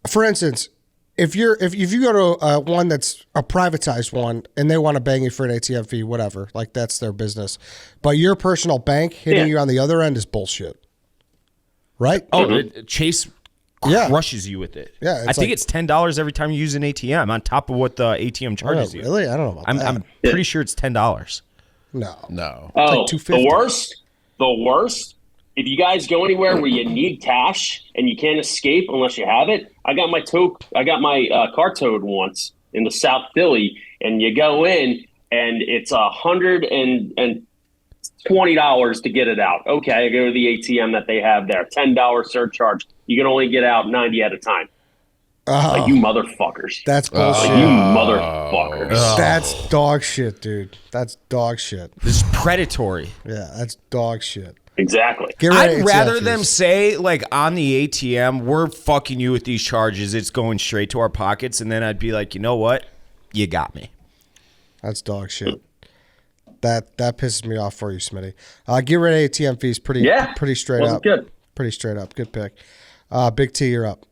for instance, if you go to one that's a privatized one and they want to bang you for an ATM fee, whatever, like that's their business. But your personal bank hitting you on the other end is bullshit, right? Oh, Chase crushes you with it. Yeah, I think it's $10 every time you use an ATM on top of what the ATM charges you. Really? I don't know about that. I'm pretty sure it's $10. No. Oh, like $2.50. The worst. If you guys go anywhere where you need cash and you can't escape unless you have it, I got my car towed once in the South Philly, and you go in and it's $120 to get it out. Okay, I go to the ATM that they have there, $10 surcharge. You can only get out 90 at a time. Like, you motherfuckers. That's bullshit. Like, you motherfuckers. That's dog shit, dude. That's dog shit. This is predatory. Yeah, that's dog shit. Exactly. I'd rather them say, like, on the ATM, we're fucking you with these charges. It's going straight to our pockets. And then I'd be like, you know what? You got me. That's dog shit. That pisses me off for you, Smitty. Get rid of ATM fees pretty straight up. Good. Pretty straight up. Good pick. Big T, you're up.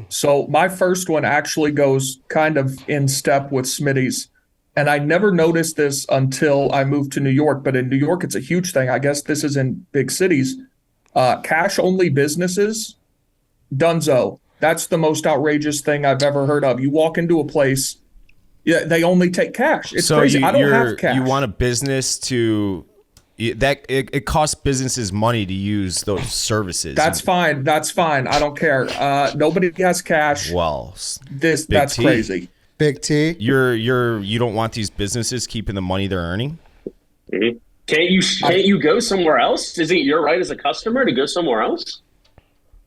So my first one actually goes kind of in step with Smitty's. And I never noticed this until I moved to New York. But in New York, it's a huge thing. I guess this is in big cities. Cash-only businesses, dunzo. That's the most outrageous thing I've ever heard of. You walk into a place, they only take cash. It's crazy. I don't have cash. You want a business to... It costs businesses money to use those services. That's fine. I don't care. Nobody has cash. Well, that's crazy. Big T, you don't want these businesses keeping the money they're earning. Mm-hmm. Can't you go somewhere else? Isn't it your right as a customer to go somewhere else?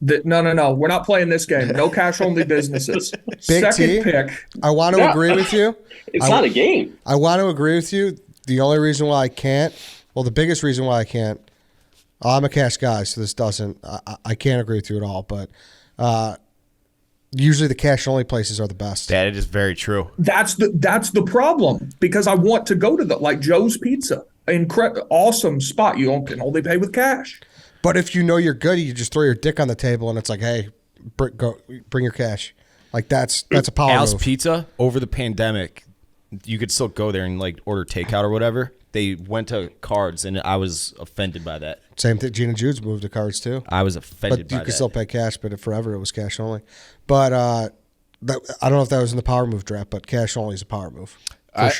No. We're not playing this game. No cash only businesses. Big Second T, pick. I want to agree with you. It's not a game. I want to agree with you. The only reason why I can't. Well, the biggest reason why I can't, I'm a cash guy, so this doesn't, I can't agree with you at all, but usually the cash-only places are the best. That is very true. That's the problem, because I want to go to like Joe's Pizza. Awesome spot. You can only pay with cash. But if you know you're good, you just throw your dick on the table and it's like, hey, bring your cash. Like that's a power Al's move. Pizza, over the pandemic, you could still go there and like order takeout or whatever. They went to cards, and I was offended by that. Same thing. Gina Jude's moved to cards too. I was offended by that. But you could still pay cash, but forever it was cash only. But I don't know if that was in the power move draft, but cash only is a power move. I'm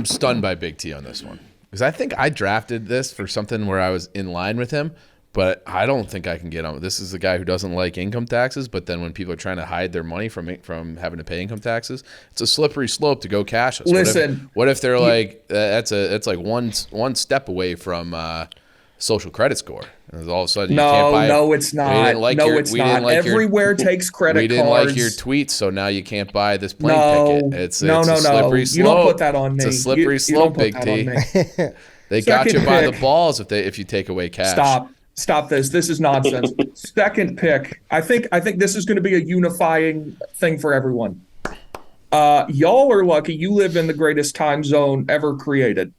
stunned by Big T on this one, because I think I drafted this for something where I was in line with him, but I don't think I can get on. This is the guy who doesn't like income taxes, but then when people are trying to hide their money from having to pay income taxes, it's a slippery slope to go cashless. Listen, what if they're like that's like one step away from social credit score? And all of a sudden, you can't buy No, it's not. It's not. Everywhere takes credit cards. We didn't like your tweets, so now you can't buy this plane ticket. It's a no. slippery slope. You don't put that on me. It's a slippery slope, Big T. They got you by the balls if you take away cash. Stop this. This is nonsense. Second pick. I think this is going to be a unifying thing for everyone. Y'all are lucky you live in the greatest time zone ever created.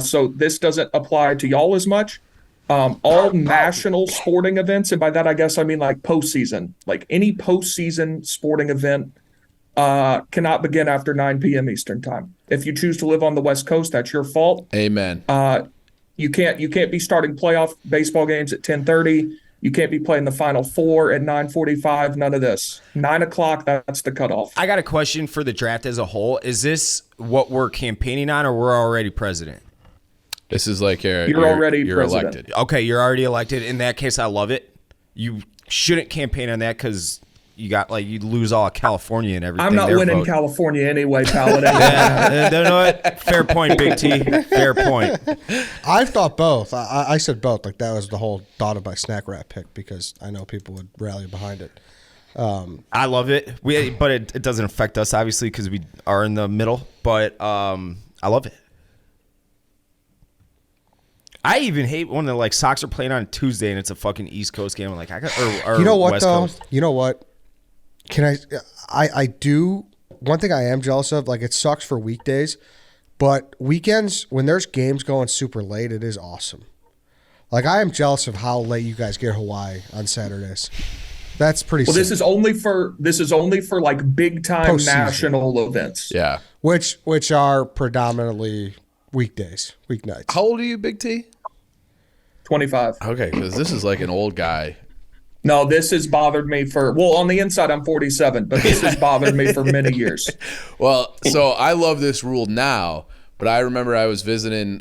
So this doesn't apply to y'all as much. All national sporting events, and by that I guess I mean like postseason, like any postseason sporting event cannot begin after 9 p.m. Eastern time. If you choose to live on the West Coast, that's your fault. Amen. You can't be starting playoff baseball games at 10:30. You can't be playing the Final Four at 9:45. None of this. 9 o'clock, that's the cutoff. I got a question for the draft as a whole. Is this what we're campaigning on, or we're already president? This is like you're already elected. Okay, you're already elected. In that case, I love it. You shouldn't campaign on that because you'd lose all of California and everything. I'm not winning California anyway, pal. Yeah, you know what? Fair point, Big T. Fair point. I've thought both. I said both. Like that was the whole thought of my snack wrap pick because I know people would rally behind it. I love it. But it doesn't affect us obviously because we are in the middle. But I love it. I even hate when the Sox are playing on Tuesday and it's a fucking East Coast game. I'm like, or you know what West though? Coast. You know what? I do. One thing I am jealous of, like it sucks for weekdays, but weekends when there's games going super late, it is awesome. Like I am jealous of how late you guys get Hawaii on Saturdays. That's pretty. Well, this is only for like big time national events. Yeah, which are predominantly weeknights. How old are you, Big T? 25. Okay, because this is like an old guy. No, this has bothered me on the inside I'm 47, but this has bothered me for many years. Well, so I love this rule now, but I remember I was visiting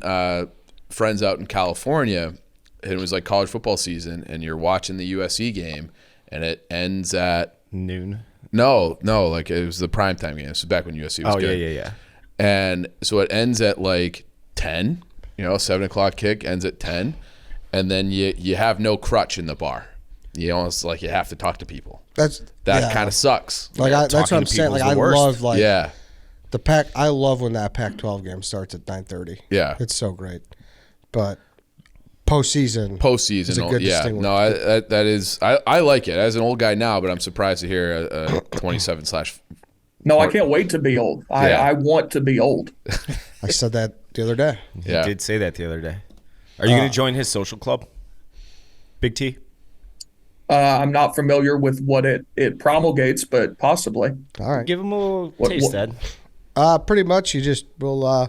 friends out in California, and it was like college football season, and you're watching the USC game, and it ends at noon. No, like it was the primetime game. This was back when USC was good. Yeah. And so it ends at like 10, 7 o'clock kick ends at 10. And then you have no crutch in the bar. You almost you have to talk to people. That kind of sucks. Like that's what I'm saying. Like I love the Pac. I love when that Pac-12 game starts at 9:30. Yeah, it's so great. But postseason is a good distinguisher. No, that is. I like it as an old guy now, but I'm surpred to hear a 27 / No, I can't wait to be old. I want to be old. I said that the other day. You did say that the other day. Are you going to join his social club, Big T? I'm not familiar with what it promulgates, but possibly. All right. Give him a little taste, Dad. Pretty much. You just you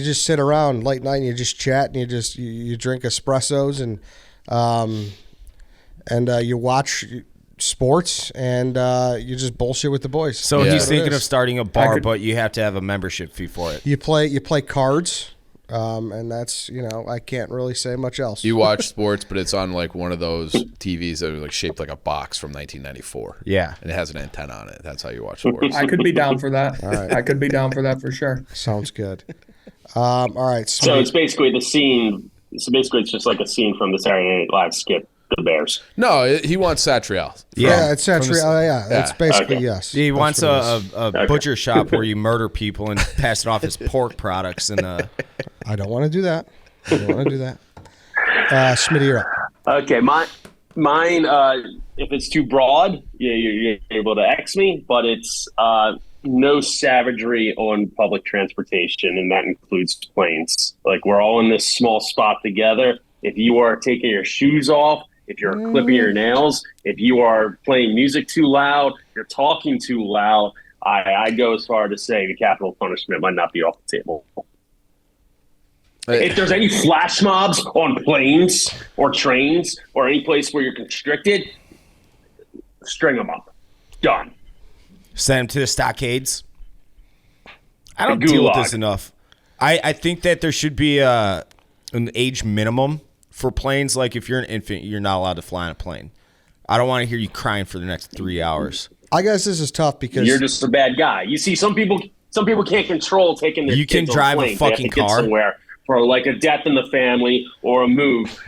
just sit around late night and you just chat and you drink espressos and you watch sports and you just bullshit with the boys. So he's thinking of starting a bar, but you have to have a membership fee for it. You play cards. And that's, I can't really say much else. You watch sports, but it's on like one of those TVs that are shaped like a box from 1994. Yeah. And it has an antenna on it. That's how you watch sports. I could be down for that. All right. I could be down for that for sure. Sounds good. All right. So it's basically the scene. So basically it's just like a scene from the Saturday Night Live skit, The Bears. No, he wants Satrial. Yeah, it's Satrial. Yeah, it's basically, yes. He wants a butcher shop where you murder people and pass it off as pork products. And I don't want to do that. Smitty, you're up. Okay, mine. If it's too broad, you're able to X me, but it's no savagery on public transportation, and that includes planes. Like we're all in this small spot together. If you are taking your shoes off, if you're clipping your nails, if you are playing music too loud, you're talking too loud, I go as far to say the capital punishment might not be off the table. If there's any flash mobs on planes or trains or any place where you're constricted, string them up. Done. Send them to the stockades. I don't deal with this enough. I think that there should be an age minimum for planes. Like if you're an infant, you're not allowed to fly on a plane. I don't want to hear you crying for the next 3 hours. I guess this is tough because you're just a bad guy. You see, some people can't control taking their You can kids drive on a planes. fucking they have to car get somewhere for like a death in the family or a move.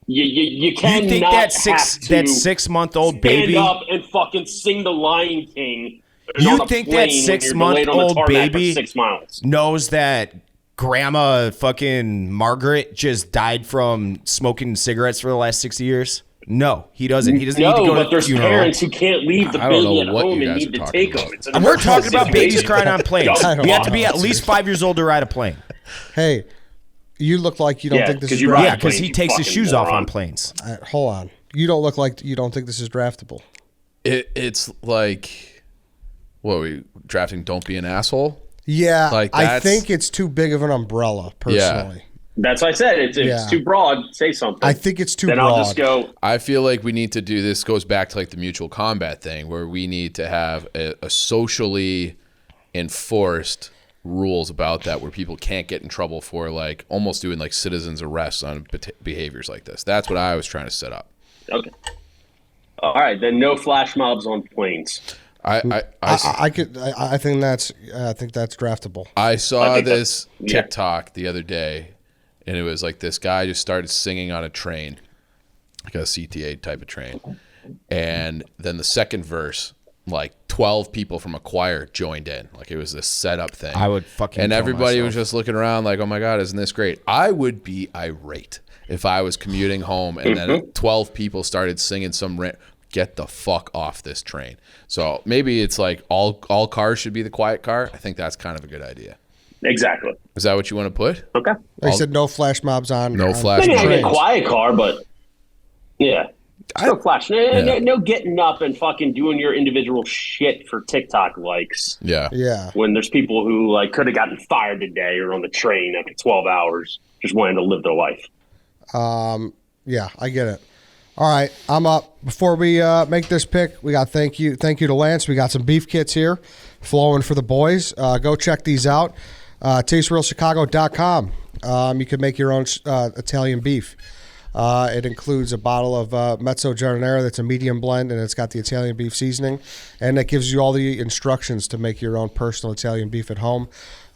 You You cannot think that 6-month-old baby? stand up and fucking sing the Lion King. You on a think plane that when you're delayed on the 6-month-old tarmac for baby 6 miles? knows that Grandma fucking Margaret just died from smoking cigarettes for the last 60 years? No, he doesn't. He doesn't need to No, go to but the there's funeral. parents who can't leave the I don't baby know at what home you and guys need are to talking take about. them. It's an We're talking emergency about babies situation. crying on planes. I don't You have to know. be at least 5 years old to ride a plane. Hey, you look like you don't Yeah, think this 'cause is you draftable. ride Yeah, because planes, he you takes his fucking shoes off moron. on planes. Hold on. You don't look like you don't think this is draftable. It's like, what are we drafting? Don't be an asshole. Yeah, Like, I that's- think it's too big of an umbrella, personally. That's what I said. It's Yeah. too broad. Say something. I think it's too then broad. I'll just go. I feel like we need to do this. Goes back to like the mutual combat thing, where we need to have a socially enforced rules about that, where people can't get in trouble for like almost doing like citizens arrests on behaviors like this. That's what I was trying to set up. Okay. All right, then no flash mobs on planes. I think that's draftable. I saw I think this that's- yeah. TikTok the other day, and it was like this guy just started singing on a train, like a CTA type of train. And then the second verse, like 12 people from a choir joined in. Like it was this setup thing. I would fucking And kill everybody was myself. just looking around like, oh my God, isn't this great? I would be irate if I was commuting home and then 12 people started singing get the fuck off this train. So maybe it's like all cars should be the quiet car. I think that's kind of a good idea. Exactly. Is that what you want to put? Okay. They said no flash mobs on. No on flash Maybe not mobs. a quiet car, but yeah. No flash. No getting up and fucking doing your individual shit for TikTok likes. Yeah. Yeah. When there's people who like could have gotten fired today or on the train after 12 hours, just wanting to live their life. Yeah, I get it. All right, I'm up. Before we make this pick, we got thank you to Lance. We got some beef kits here flowing for the boys. Go check these out. TasteRealChicago.com. You can make your own Italian beef. It includes a bottle of Mezzo Giardiniera that's a medium blend, and it's got the Italian beef seasoning, and it gives you all the instructions to make your own personal Italian beef at home.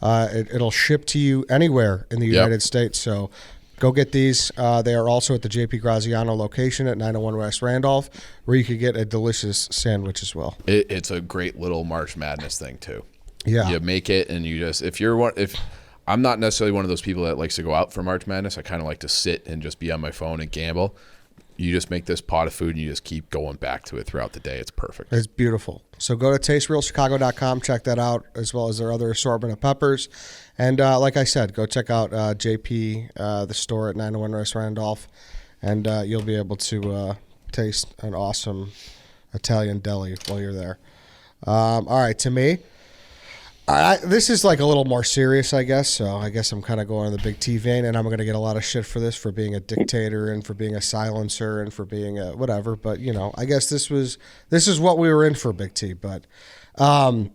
It'll ship to you anywhere in the United States, so go get these. They are also at the JP Graziano location at 901 West Randolph, where you could get a delicious sandwich as well. It's a great little March Madness thing too. Yeah. You make it and you just if I'm not necessarily one of those people that likes to go out for March Madness. I kind of like to sit and just be on my phone and gamble. You just make this pot of food and you just keep going back to it throughout the day. It's perfect. It's beautiful. So go to TasteRealChicago.com, check that out, as well as their other assortment of peppers. And like I said, go check out JP, the store at 901 West Randolph, and you'll be able to taste an awesome Italian deli while you're there. All right, to me, this is like a little more serious, I guess. So I guess I'm kind of going in the Big T vein, and I'm going to get a lot of shit for this, for being a dictator and for being a silencer and for being a whatever. But I guess this is what we were in for, Big T. But I'm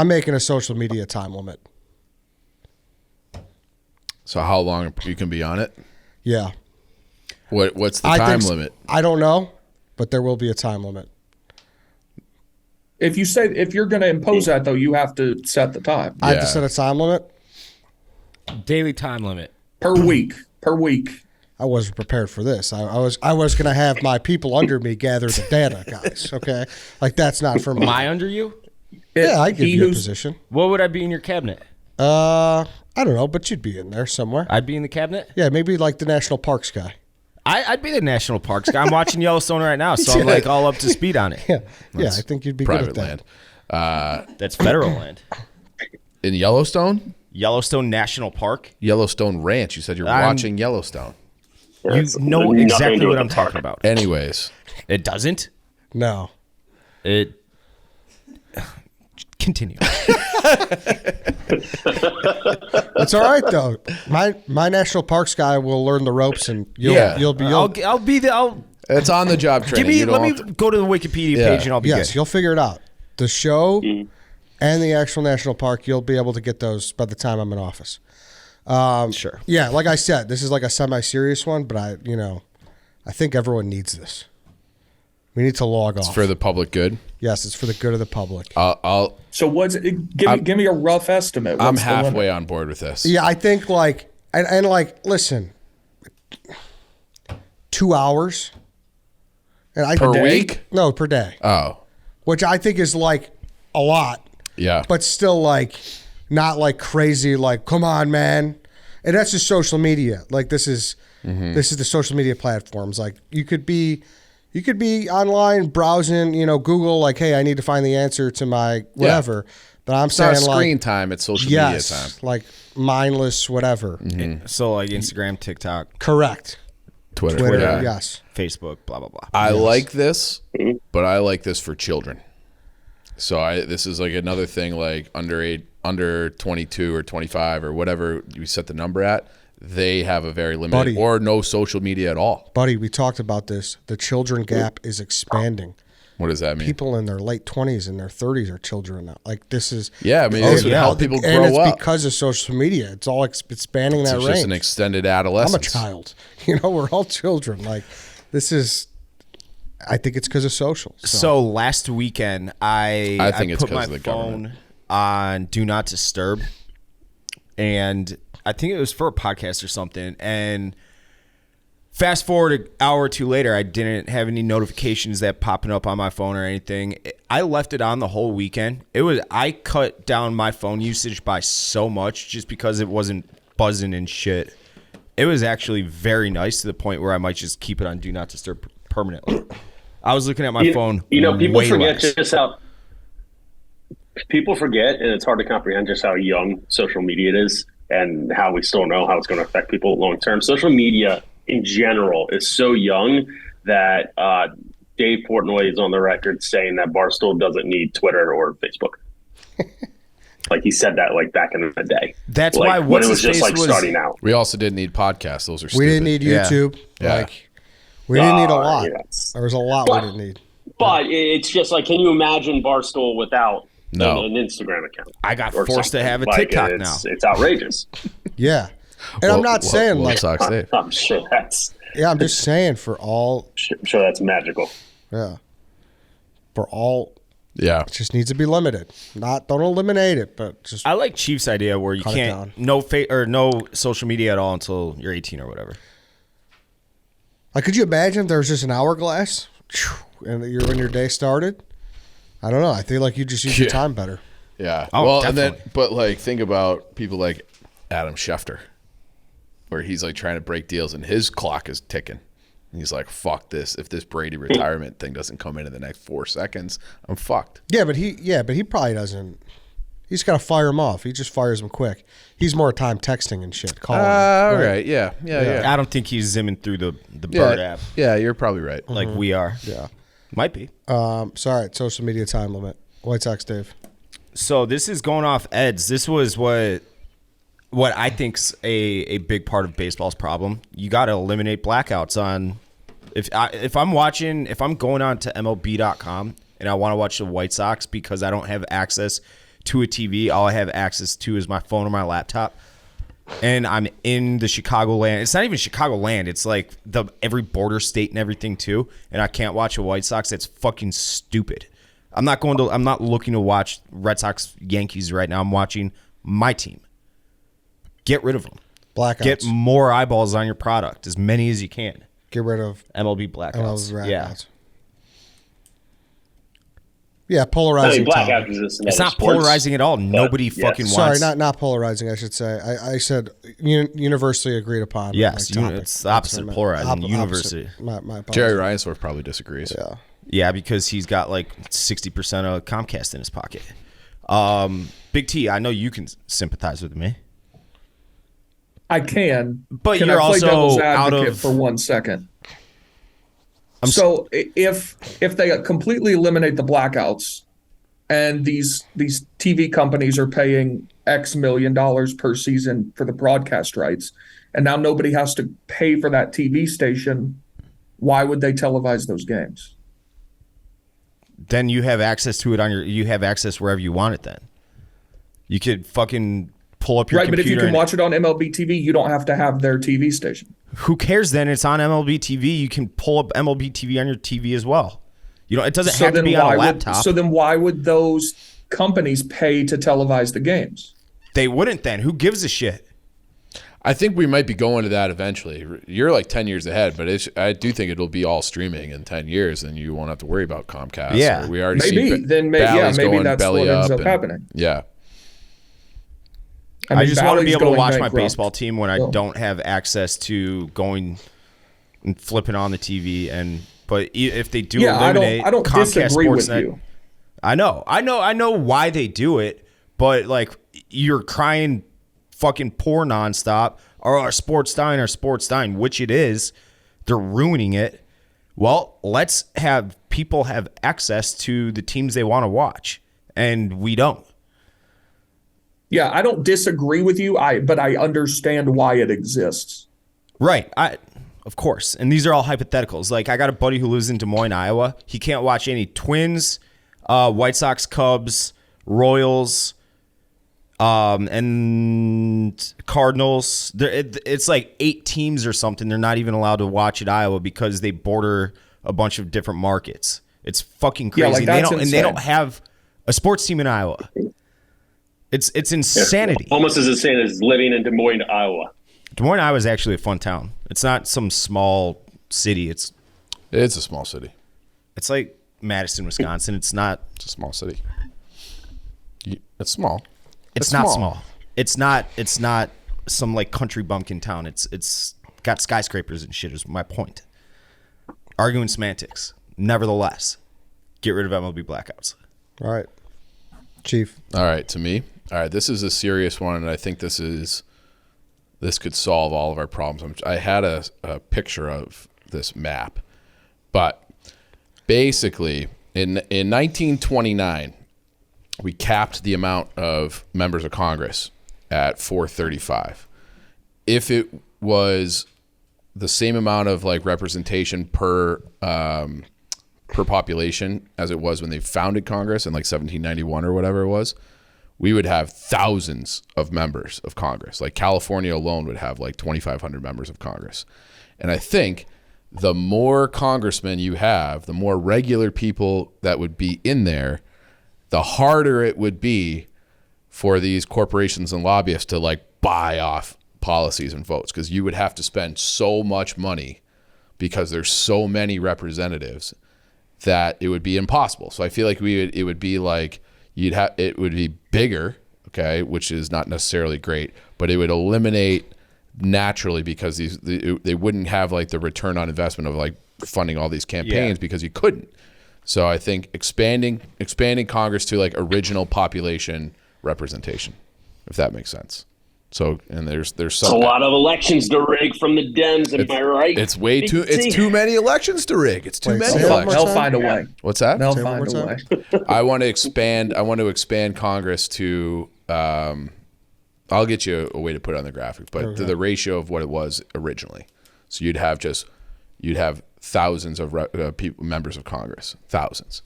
making a social media time limit. So how long you can be on it? Yeah. What's the time limit? I don't know, but there will be a time limit. If you're going to impose that, though, you have to set the time I have to set a time limit. Daily time limit. per week. I wasn't prepared for this. I was going to have my people under me gather the data, guys. Okay, like that's not for me. Am I under you? Yeah, I give you a position. What would I be in your cabinet? I don't know, but you'd be in there somewhere. I'd be in the cabinet. Yeah, maybe like the national parks guy. I'd be the national parks guy. I'm watching Yellowstone right now, so I'm like all up to speed on it. Yeah, I think you'd be good Private at that. land. That's federal land. In Yellowstone? Yellowstone National Park. Yellowstone Ranch. You said you're watching Yellowstone. Yeah, You it's know nothing to exactly do what with I'm the talking park. about. Anyways. It doesn't. No. It. Continue. It's all right though. My national parks guy will learn the ropes, and you'll be. I'll be the. It's on the job training. Give me. You Let don't me go to the Wikipedia Yeah. page, and I'll be Yes, good. you'll figure it out. The show and the actual national park, you'll be able to get those by the time I'm in office. Sure. Yeah, like I said, this is like a semi-serious one, but I think everyone needs this. We need to log off. for the public good. Yes, it's for the good of the public. I'll So give me a rough estimate. I'm What's the limit? halfway on board with this. Yeah, I think like and like listen, 2 hours. And I Per week? No, per day. Oh, Which I think is like a lot, yeah. but still like not like crazy. Like, come on, man. And that's just social media. Like this is the social media platforms. Like you could be online browsing, Google. Like, hey, I need to find the answer to my whatever. But I'm It's saying not screen like time. It's social media time. yes, like mindless whatever. So like Instagram, TikTok, Correct. Twitter. Yeah. Yes. Facebook, blah blah blah. I like this, but I like this for children. So this is like another thing, like under 22 or 25 or whatever you set the number at. They have a very limited Buddy. or no social media at all. Buddy, we talked about this. The children gap is expanding. What does that mean? People in their late 20s and their 30s are children now. Like this is Yeah, I mean, this would help people and grow it's up. because of social media. It's all expanding that It's range. just an extended I'm a adolescence. child. We're all children. Like this is. I think it's because of social. So last weekend, I think it's put 'cause my of the phone government. on Do Not Disturb, and I think it was for a podcast or something. And fast forward an hour or two later, I didn't have any notifications that popping up on my phone or anything. I left it on the whole weekend. I cut down my phone usage by so much just because it wasn't buzzing and shit. It was actually very nice to the point where I might just keep it on Do Not Disturb permanently. I was looking at my phone. People way forget less. just how people forget, and it's hard to comprehend just how young social media is, and how we still know how it's going to affect people long term. Social media in general is so young that Dave Portnoy is on the record saying that Barstool doesn't need Twitter or Facebook. Like he said that like back in the day. That's like, why when what's it was his just face like was starting out. We also didn't need podcasts. Those are stupid. we didn't need Yeah. YouTube. Yeah. Like we didn't need a lot. Yes. There was a lot we didn't need. But it's just like, can you imagine Barstool without No. an Instagram account? I got or forced to something? have a Like, TikTok now. It's outrageous. Yeah. And I'm not saying like Sox Dave. I'm sure that's I'm just saying for all sure that's magical. yeah. For all Yeah. it just needs to be limited. Don't eliminate it, but just I like Chief's idea where you Cut it down. can't no social media at all until you're 18 or whatever. like could you imagine if there was just an hourglass and when your day started? I don't know. I feel like you just use your Yeah. time better. Yeah. Oh, well, definitely. but like, think about people like Adam Schefter, where he's like trying to break deals and his clock is ticking. And he's like, fuck this. If this Brady retirement thing doesn't come in the next 4 seconds, I'm fucked. Yeah, but he probably doesn't. He's got to fire him off. He just fires him quick. He's more time texting and shit. Calling. All right. Yeah. I don't think he's zimming through the Yeah. Bird app Yeah, you're probably right. like we are. Yeah. Might be. Sorry, social media time limit. White Sox, Dave. So this is going off Ed's. This was what I think's a big part of baseball's problem. You got to eliminate blackouts on. If I'm going on to MLB.com and I want to watch the White Sox because I don't have access to a TV, all I have access to is my phone or my laptop, and I'm in the Chicagoland. It's not even Chicagoland. It's like every border state and everything too, and I can't watch the White Sox. That's fucking stupid. I'm not looking to watch Red Sox Yankees right now. I'm watching my team. Get rid of them. Blackouts. Get more eyeballs on your product, as many as you can. Get rid of MLB blackouts. blackouts. Yeah. Yeah, polarizing. Blackout topic. is just It's another not sports. polarizing at all. Nobody yes. fucking Sorry, wants. not polarizing. I should say. I said universally agreed upon. Yes, topic. it's the opposite of That's what I polarizing. meant. University. My apologies. Jerry Reinsdorf probably disagrees. Yeah. Yeah, because he's got like 60% of Comcast in his pocket. Big T, I know you can sympathize with me. I can, But can you're I play also devil's out advocate of- for 1 second. So if they completely eliminate the blackouts, and these TV companies are paying X million dollars per season for the broadcast rights, and now nobody has to pay for that TV station, why would they televise those games? Then you have access to it you have access wherever you want it then. You could fucking pull up your Right, but computer. if you can and- watch it on MLB TV, you don't have to have their TV station. Who cares then? It's on MLB TV. You can pull up MLB TV on your TV as well. It doesn't have to be on a laptop. So then why would those companies pay to televise the games? They wouldn't then. Who gives a shit? I think we might be going to that eventually. You're like 10 years ahead, but I do think it'll be all streaming in 10 years, and you won't have to worry about Comcast. Yeah. We already Maybe. see Maybe that's what ends up happening. Yeah. I just want to be Bally's able to going watch my bankrupt. baseball team when I don't have access to going and flipping on the TV. But if they do eliminate I don't Comcast disagree with Sportsnet, you. I know why they do it, but like you're crying fucking poor nonstop, or our sports dying, which it is. They're ruining it. Well, let's have people have access to the teams they want to watch, and we don't. Yeah, I don't disagree with you. But I understand why it exists. Right. Of course. And these are all hypotheticals. Like, I got a buddy who lives in Des Moines, Iowa. He can't watch any Twins, White Sox, Cubs, Royals, and Cardinals. It's like 8 teams or something. They're not even allowed to watch at Iowa because they border a bunch of different markets. It's fucking crazy. Yeah, like, that's insane. And they don't have a sports team in Iowa. It's insanity. Almost as insane as living in Des Moines, Iowa. Des Moines, Iowa is actually a fun town. It's not some small city. It's a small city. It's like Madison, Wisconsin. It's not. It's a small city. It's small. It's not small. It's not some like country bumpkin town. It's got skyscrapers and shit. Is my point. Arguing semantics. Nevertheless, get rid of MLB blackouts. All right, Chief. All right, to me. All right, this is a serious one, and I think this could solve all of our problems. I had a picture of this map, but basically in 1929, we capped the amount of members of Congress at 435. If it was the same amount of like representation per population as it was when they founded Congress in like 1791 or whatever it was, we would have thousands of members of Congress. Like California alone would have like 2,500 members of Congress. And I think the more congressmen you have, the more regular people that would be in there, the harder it would be for these corporations and lobbyists to like buy off policies and votes, because you would have to spend so much money because there's so many representatives that it would be impossible. So I feel like it would be like it would be bigger, okay, which is not necessarily great, but it would eliminate naturally because they wouldn't have like the return on investment of like funding all these campaigns because you couldn't. So I think expanding Congress to like original population representation, if that makes sense. So, and there's some, a lot of elections to rig from the Dems. Am I right? It's too many elections to rig. It's too many elections. They'll find a way. What's that? They'll find a way. I want to expand Congress to. I'll get you a way to put it on the graphic, but to the ratio of what it was originally. So you'd have thousands of members of Congress, thousands,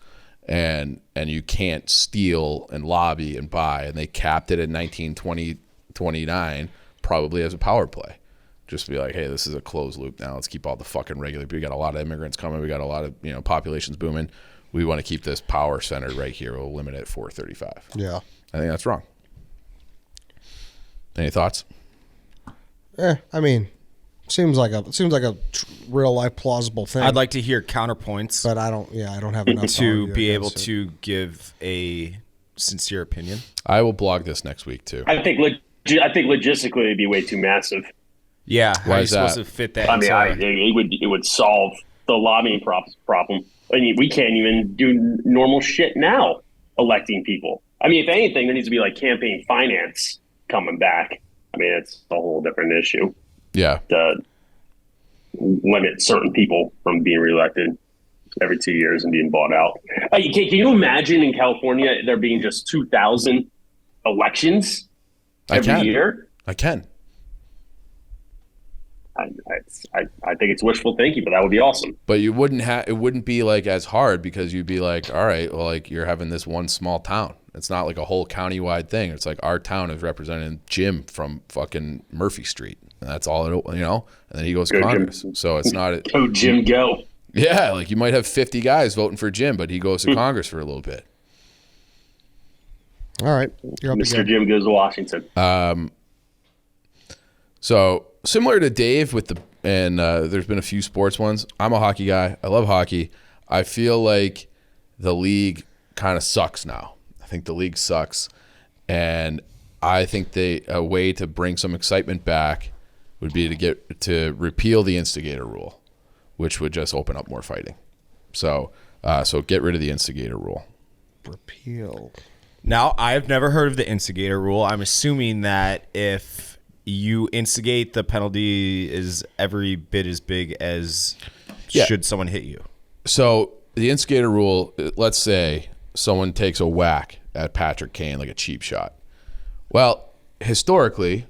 and you can't steal and lobby and buy. And they capped it at 1929, probably as a power play. Just be like, hey, this is a closed loop now. Let's keep all the fucking regular. We got a lot of immigrants coming. We got a lot of populations booming. We want to keep this power centered right here. We'll limit it at 435. Yeah, I think that's wrong. Any thoughts? I mean, seems like a real life plausible thing. I'd like to hear counterpoints, but I don't have enough to be able to give a sincere opinion. I will blog this next week too. I think logistically it'd be way too massive. Yeah, how Why are you is supposed that? to fit that? I mean, it would solve the lobbying problem. I mean, we can't even do normal shit now, electing people. I mean, if anything, there needs to be like campaign finance coming back. I mean, it's a whole different issue. Yeah. To limit certain people from being reelected every 2 years and being bought out. Can you imagine in California there being just 2,000 elections every year? I can. I think it's wishful thinking, but that would be awesome. But it wouldn't be like as hard because you'd be like, all right, well, like you're having this one small town. It's not like a whole county-wide thing. It's like our town is representing Jim from fucking Murphy Street. And that's all it, and then he goes to Congress. Jim. So it's not. Go, Jim, go. Yeah, like you might have 50 guys voting for Jim, but he goes to Congress for a little bit. All right. You're up Mr. again. Jim goes to Washington. So similar to Dave there's been a few sports ones. I'm a hockey guy. I love hockey. I feel like the league kind of sucks now. I think the league sucks, and I think a way to bring some excitement back would be to repeal the instigator rule, which would just open up more fighting. So get rid of the instigator rule. Repeal. Now, I have never heard of the instigator rule. I'm assuming that if you instigate, the penalty is every bit as big as should someone hit you. So the instigator rule, let's say someone takes a whack at Patrick Kane, like a cheap shot. Well, historically,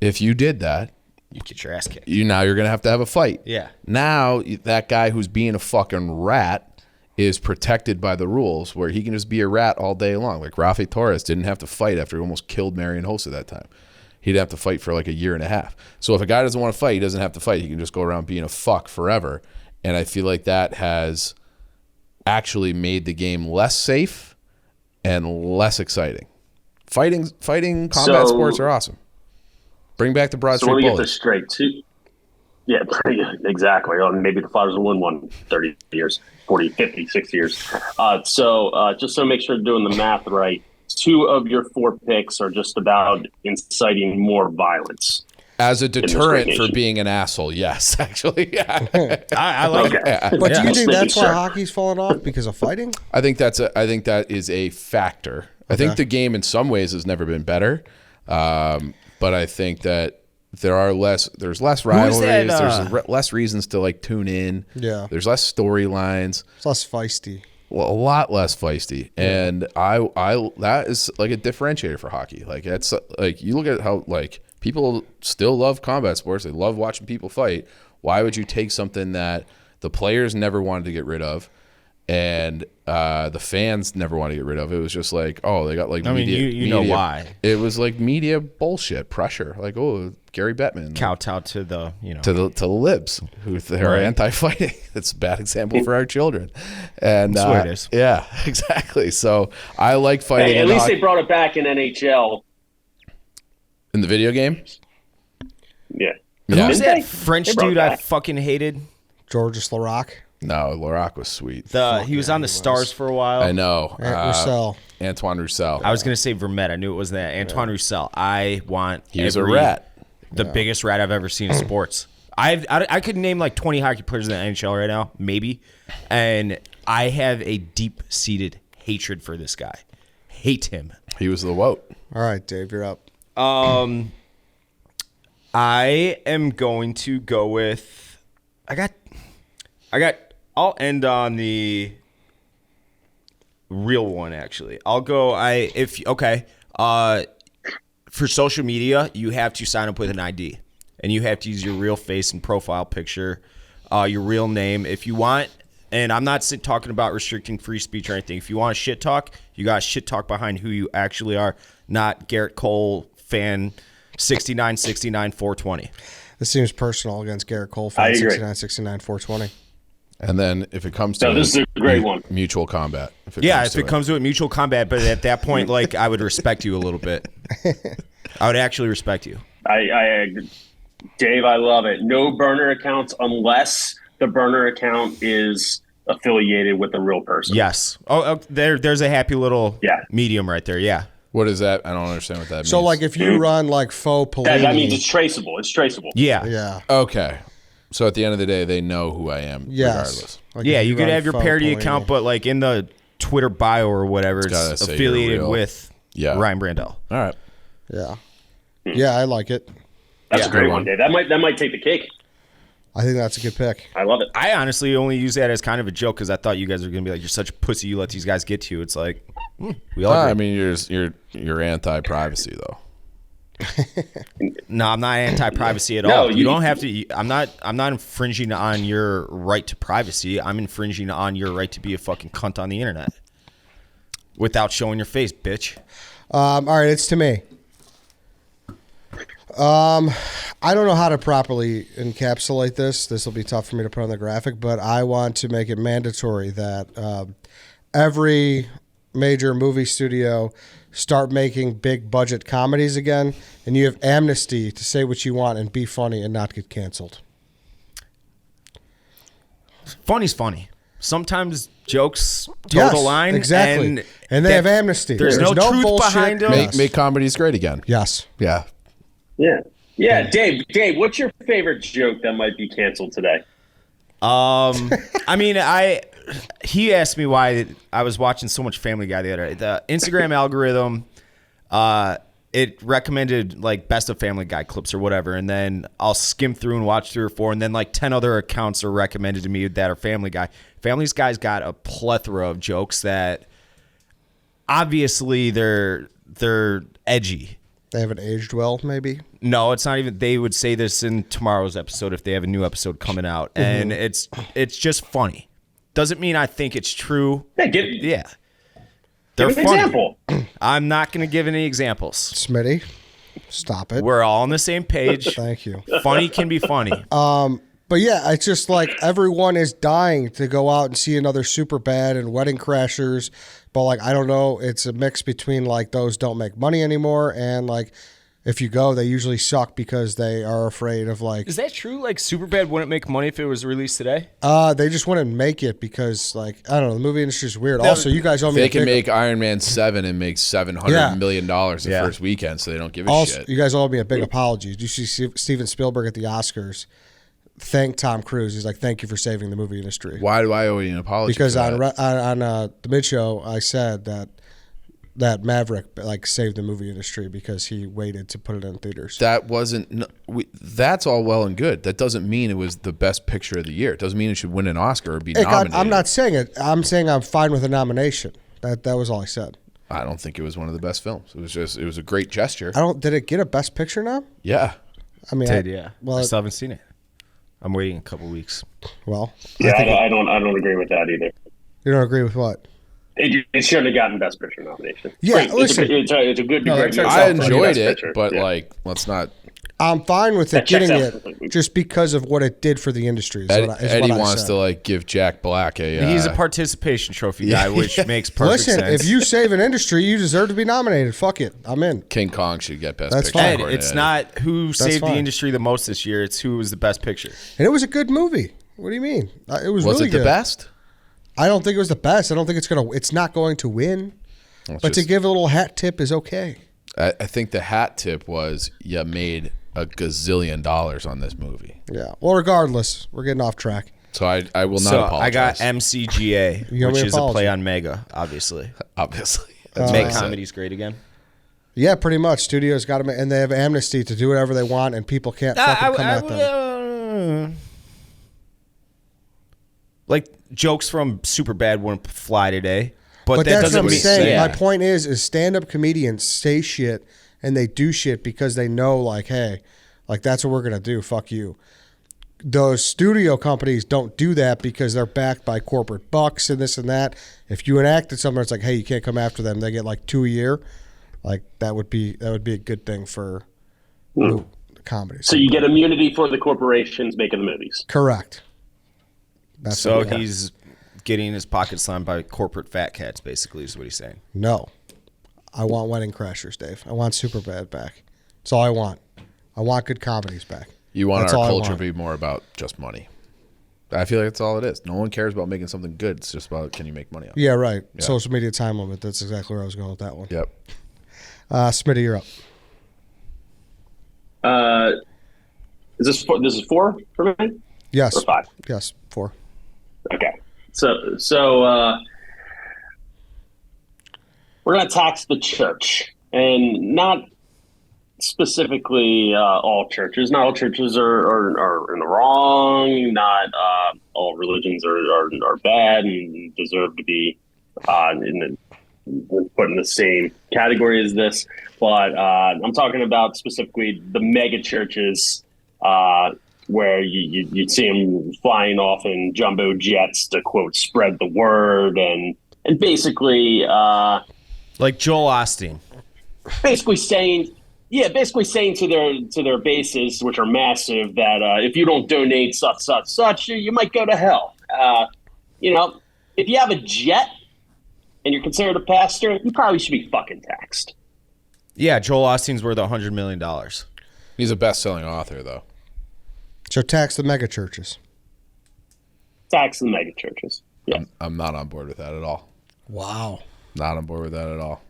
if you did that, You get your ass kicked. you're going to have a fight. Yeah. Now that guy who's being a fucking rat is protected by the rules where he can just be a rat all day long. Like Rafi Torres didn't have to fight after he almost killed Marion Hossa that time. He'd have to fight for like a year and a half. So if a guy doesn't want to fight, he doesn't have to fight. He can just go around being a fuck forever. And I feel like that has actually made the game less safe and less exciting. Fighting combat sports are awesome. Bring back the Broad So Street let me get Bullies. this straight, too. Yeah, exactly. Maybe the Flyers will win one 30 years, 40, 50, 60 years. Just so make sure I'm doing the math right, 2 of your 4 picks are just about inciting more violence. As a deterrent for nation. being an asshole, yes, actually. Yeah. I like Okay. it. But do you Just think making that's why sure. hockey's falling off because of fighting? I think that is a factor. I think the game in some ways has never been better. But I think that there's less rivalries, there's less reasons to like tune in. Yeah. There's less storylines. It's less feisty. Well, a lot less feisty. And I that is like a differentiator for hockey. Like it's like you look at how like people still love combat sports. They love watching people fight. Why would you take something that the players never wanted to get rid of and the fans never wanted to get rid of? It was just like, oh, they got like media. you know why. It was like media bullshit, pressure. Like, oh, Gary Bettman. Kowtow to the, To the libs who are Right. anti-fighting. It's a bad example for our children. And That's what it is. Yeah, exactly. So I like fighting. Hey, at in least hockey. they brought it back in NHL. In the video game. Yeah. Yeah. Who's Didn't that they? French They brought dude it I back. fucking hated? Georges Larac. No, Larac was sweet. He was on the Stars for a while. I know. Roussel. Antoine Roussel. I was going to say Vermette. I knew it was that. Antoine Roussel. I want He was a rat. The biggest rat I've ever seen in sports. I could name like 20 hockey players in the NHL right now, maybe. And I have a deep-seated hatred for this guy. Hate him. He was the woat. All right, Dave, you're up. I am going to go with I'll end on the real one actually. I'll go for social media, you have to sign up with an ID and you have to use your real face and profile picture, your real name if you want. And I'm not talking about restricting free speech or anything. If you want to shit talk, you got to shit talk behind who you actually are, not Garrett Cole fan 6969 420. This seems personal against Garrett Cole. I agree. 69, 420. And then if it comes to No, this is a great one. mutual combat. If It comes to it, mutual combat. But at that point, like, I would respect you a little bit. I would actually respect you. I agree. Dave, I love it. No burner accounts unless the burner account is affiliated with a real person. Yes. There's a happy little medium right there. Yeah. What is that? I don't understand what that means. So, like, if you run like faux Pelini, That means it's traceable. It's traceable. Yeah. yeah, Okay. So at the end of the day, they know who I am regardless. yes, like Yeah, if you could run have your faux parody Pelini. account, but like in the Twitter bio or whatever, gotta it's say you're affiliated real. with Yeah. Ryan Brandel. All right. Yeah, yeah, I like it. That's a great one, Dave. That might take the cake. I think that's a good pick. I love it. I honestly only use that as kind of a joke because I thought you guys were gonna be like, "You're such a pussy. You let these guys get to you." It's like we all. I agree. mean, you're anti-privacy though. No, I'm not anti-privacy at No, all. You you- don't have to. I'm not infringing on your right to privacy. I'm infringing on your right to be a fucking cunt on the internet without showing your face, bitch. All right, it's to me. I don't know how to properly encapsulate this. This will be tough for me to put on the graphic, but I want to make it mandatory that every major movie studio start making big budget comedies again, and you have amnesty to say what you want and be funny and not get canceled. Funny's funny. Sometimes jokes toe the line. Exactly. And they have amnesty. There's no truth bullshit behind them. Make comedies great again. Yes. Yeah. Yeah. Dave, what's your favorite joke that might be canceled today? I mean, he asked me why I was watching so much Family Guy the other day. The Instagram algorithm, it recommended like best of Family Guy clips or whatever, and then I'll skim through and watch 3 or 4, and then like 10 other accounts are recommended to me that are Family Guy. Family Guy's got a plethora of jokes that obviously they're edgy. They haven't aged well, maybe. No, it's not even. They would say this in tomorrow's episode if they have a new episode coming out, and it's just funny. Doesn't mean I think it's true. Yeah, They're give an funny. example. I'm not going to give any examples. Smitty, stop it. We're all on the same page. Thank you. Funny can be funny. But yeah, it's just like everyone is dying to go out and see another Superbad and Wedding Crashers. But like, I don't know, it's a mix between like those don't make money anymore, and like if you go, they usually suck because they are afraid of like. Is that true? Like Superbad wouldn't make money if it was released today? They just wouldn't make it because like I don't know, the movie industry is weird. Also, you guys owe me. They can make Iron Man 7 and make $700 million the Yeah. first weekend, so they don't give a Also, shit. you guys owe me a big apology. Did you see Steven Spielberg at the Oscars thank Tom Cruise? He's like, "Thank you for saving the movie industry." Why do I owe you an apology? Because for on that? the mid show, I said that Maverick like saved the movie industry because he waited to put it in theaters. That wasn't. That's all well and good. That doesn't mean it was the best picture of the year. It doesn't mean it should win an Oscar or be nominated. I'm not saying it. I'm saying I'm fine with a nomination. That was all I said. I don't think it was one of the best films. It was a great gesture. Did it get a Best Picture now? Yeah. I mean, Yeah. Well, I still haven't seen it. I'm waiting a couple weeks. well, Yeah, I don't agree with that either. you don't agree with what? It shouldn't have gotten Best Picture nomination. Yeah, Great. listen. It's a good. No, great that's movie. I Best enjoyed it, Picture. but Yeah. like, let's not. I'm fine with it That checks getting out. it just because of what it did for the industry. Is Eddie, what I Eddie wants said. to like give Jack Black a. He's a participation trophy guy, which makes perfect Listen, sense. if you save an industry, you deserve to be nominated. Fuck it, I'm in. King Kong should get Best That's Picture. fine. Ed, according to it's Eddie. not who saved fine. the industry the most this year. It's who was the best picture. And it was a good movie. What do you mean? It was Was really it the good. best? I don't think it was the best. I don't think it's not going to win. Well, But to give a little hat tip is okay. I think the hat tip was you made a gazillion dollars on this movie. Yeah. Well, regardless, we're getting off track. So I will not So apologize. I got MCGA, You owe which me is a apology. play on Mega, obviously. obviously. Make comedies great again. Yeah, pretty much. Studios got them, and they have amnesty to do whatever they want, and people can't fucking come at them. Like jokes from Superbad wouldn't fly today, but that that's doesn't what I'm mean saying. yeah. My point is stand-up comedians say shit, and they do shit because they know, like, hey, like that's what we're gonna do. Fuck you. Those studio companies don't do that because they're backed by corporate bucks and this and that. If you enacted somewhere, it's like, hey, you can't come after them. They get like 2 a year. Like that would be a good thing for comedies. So you get immunity for the corporations making the movies. Correct. That's So what he's getting his pocket slammed by corporate fat cats, basically, is what he's saying. No. I want Wedding Crashers, Dave. I want Superbad back. That's all I want. I want good comedies back. You want That's our all I culture want. to be more about just money. I feel like that's all it is. No one cares about making something good. It's just about can you make money off it. Yeah, right. Yeah. Social media time limit. That's exactly where I was going with that one. Yep. Smitty, you're up. Is this four, this is 4 for me Yes. or 5? Yes. 4. Okay. So we're going to tax the church, and not specifically all churches. Not all churches are in the wrong. Not all religions are bad and deserve to be put in the same category as this. But I'm talking about specifically the mega churches, where you'd see them flying off in jumbo jets to, quote, spread the word, and basically Like Joel Osteen. basically saying to their bases, which are massive, that if you don't donate such, you might go to hell. If you have a jet and you're considered a pastor, you probably should be fucking taxed. Yeah, Joel Osteen's worth $100 million. He's a best-selling author, though. So tax the mega churches. Tax the mega churches. Yeah. I'm not on board with that at all. Wow. Not on board with that at all.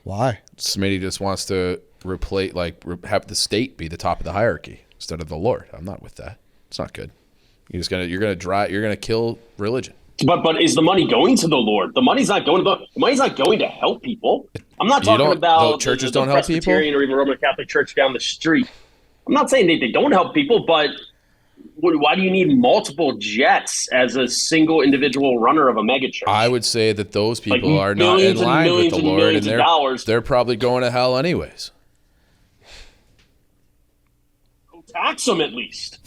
Why? Smitty just wants to have the state be the top of the hierarchy instead of the Lord. I'm not with that. It's not good. You're gonna kill religion. But is the money going to the Lord? The money's not going to help people. I'm not talking about churches the don't help people, Presbyterian or even Roman Catholic Church down the street. I'm not saying they don't help people, but why do you need multiple jets as a single individual runner of a megachurch? I would say that those people are not in line with the Lord, and they're probably going to hell anyways. Tax them at least.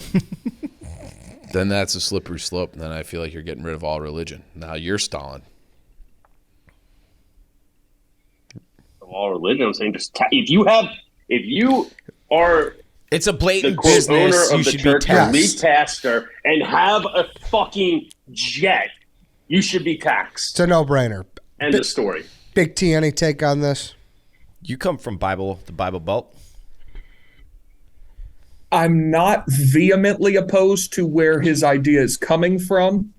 Then that's a slippery slope. Then I feel like you're getting rid of all religion. Now you're stalling. All religion, I'm saying just if you are It's a blatant the business. owner You of the should church, be your taxed. lead pastor, and have a fucking jet, you should be taxed. It's a no-brainer. End of story. Big T, any take on this? You come from the Bible Belt. I'm not vehemently opposed to where his idea is coming from,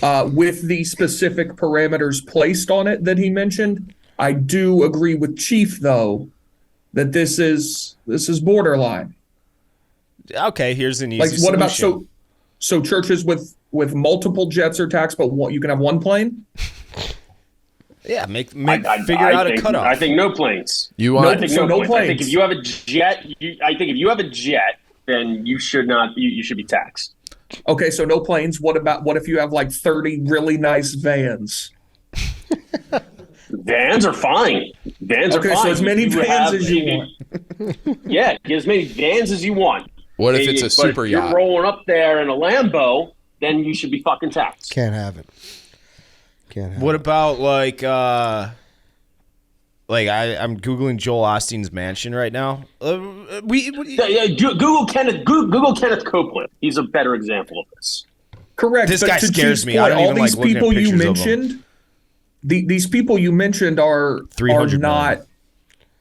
with the specific parameters placed on it that he mentioned. I do agree with Chief, though, that this is borderline. Okay, here's an easy Like, what about solution. so churches with multiple jets are taxed, but you can have one plane? Yeah, Figure out a cutoff. I think no planes. You want? I think So no planes. I think planes. if you have a jet, then you should not. You should be taxed. Okay, so no planes. What if you have like 30 really nice vans? Vans are fine. Vans are fine. Okay, so as many You vans have- as you want. Yeah, get as many vans as you want. What if it's a But super if yacht? you're rolling up there in a Lambo, then you should be fucking taxed. Can't have it. Can't have What it. about I'm googling Joel Osteen's mansion right now. Yeah, Google Kenneth Copeland. He's a better example of this. Correct. This but guy to scares Chief's me. I don't all even like these looking at people you pictures of him. mentioned. These people you mentioned are 300 not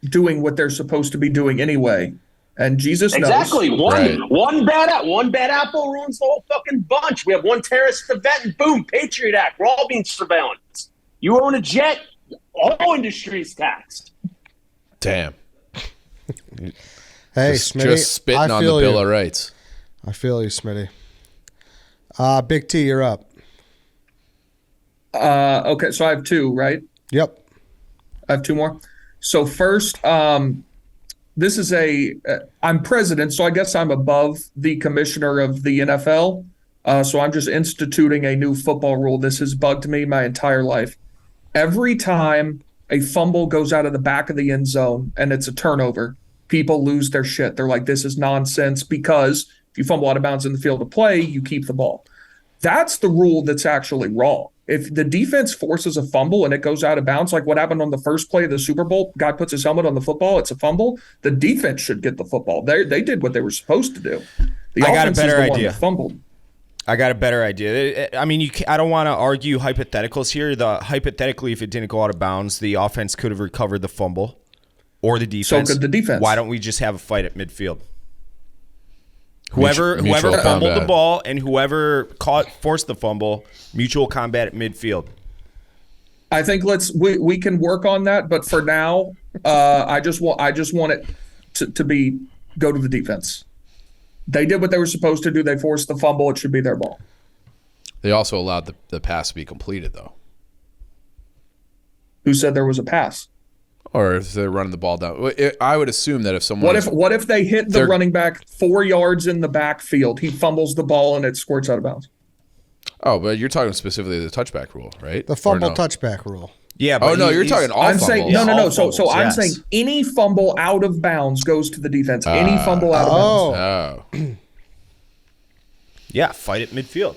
doing what they're supposed to be doing anyway. And Jesus Exactly. knows. One bad apple ruins the whole fucking bunch. We have one terrorist event and boom, Patriot Act. We're all being surveillance. You own a jet, all industries taxed. Damn. Hey, Just Smitty, spitting I on the feel Bill you. of Rights. I feel you, Smitty. Big T, you're up. Okay, so I have two, right? Yep. I have two more. So first, this is I'm president, so I guess I'm above the commissioner of the NFL. So I'm just instituting a new football rule. This has bugged me my entire life. Every time a fumble goes out of the back of the end zone and it's a turnover, people lose their shit. They're like, this is nonsense, because if you fumble out of bounds in the field of play, you keep the ball. That's the rule that's actually wrong. If the defense forces a fumble and it goes out of bounds, like what happened on the first play of the Super Bowl, guy puts his helmet on the football, it's a fumble. The defense should get the football. They did what they were supposed to do. The I got a offense is better the one idea. that fumbled. I got a better idea. I mean, I don't want to argue hypotheticals here. Hypothetically, if it didn't go out of bounds, the offense could have recovered the fumble, or the defense. So could the defense. Why don't we just have a fight at midfield? Whoever Mutual fumbled the combat. ball and whoever forced the fumble, mutual combat at midfield. I think we can work on that, but for now, I just want it to go to the defense. They did what they were supposed to do. They forced the fumble. It should be their ball. They also allowed the pass to be completed, though. Who said there was a pass? Or if they're running the ball down. I would assume that if someone... What if they hit the running back 4 yards in the backfield, he fumbles the ball and it squirts out of bounds? Oh, but you're talking specifically the touchback rule, right? The fumble Or no? touchback rule. Yeah. Oh, But no, you're talking all I'm fumbles. saying no. all So fumbles, I'm yes. saying any fumble out of bounds goes to the defense. Any fumble out of bounds. Oh, Yeah, fight at midfield.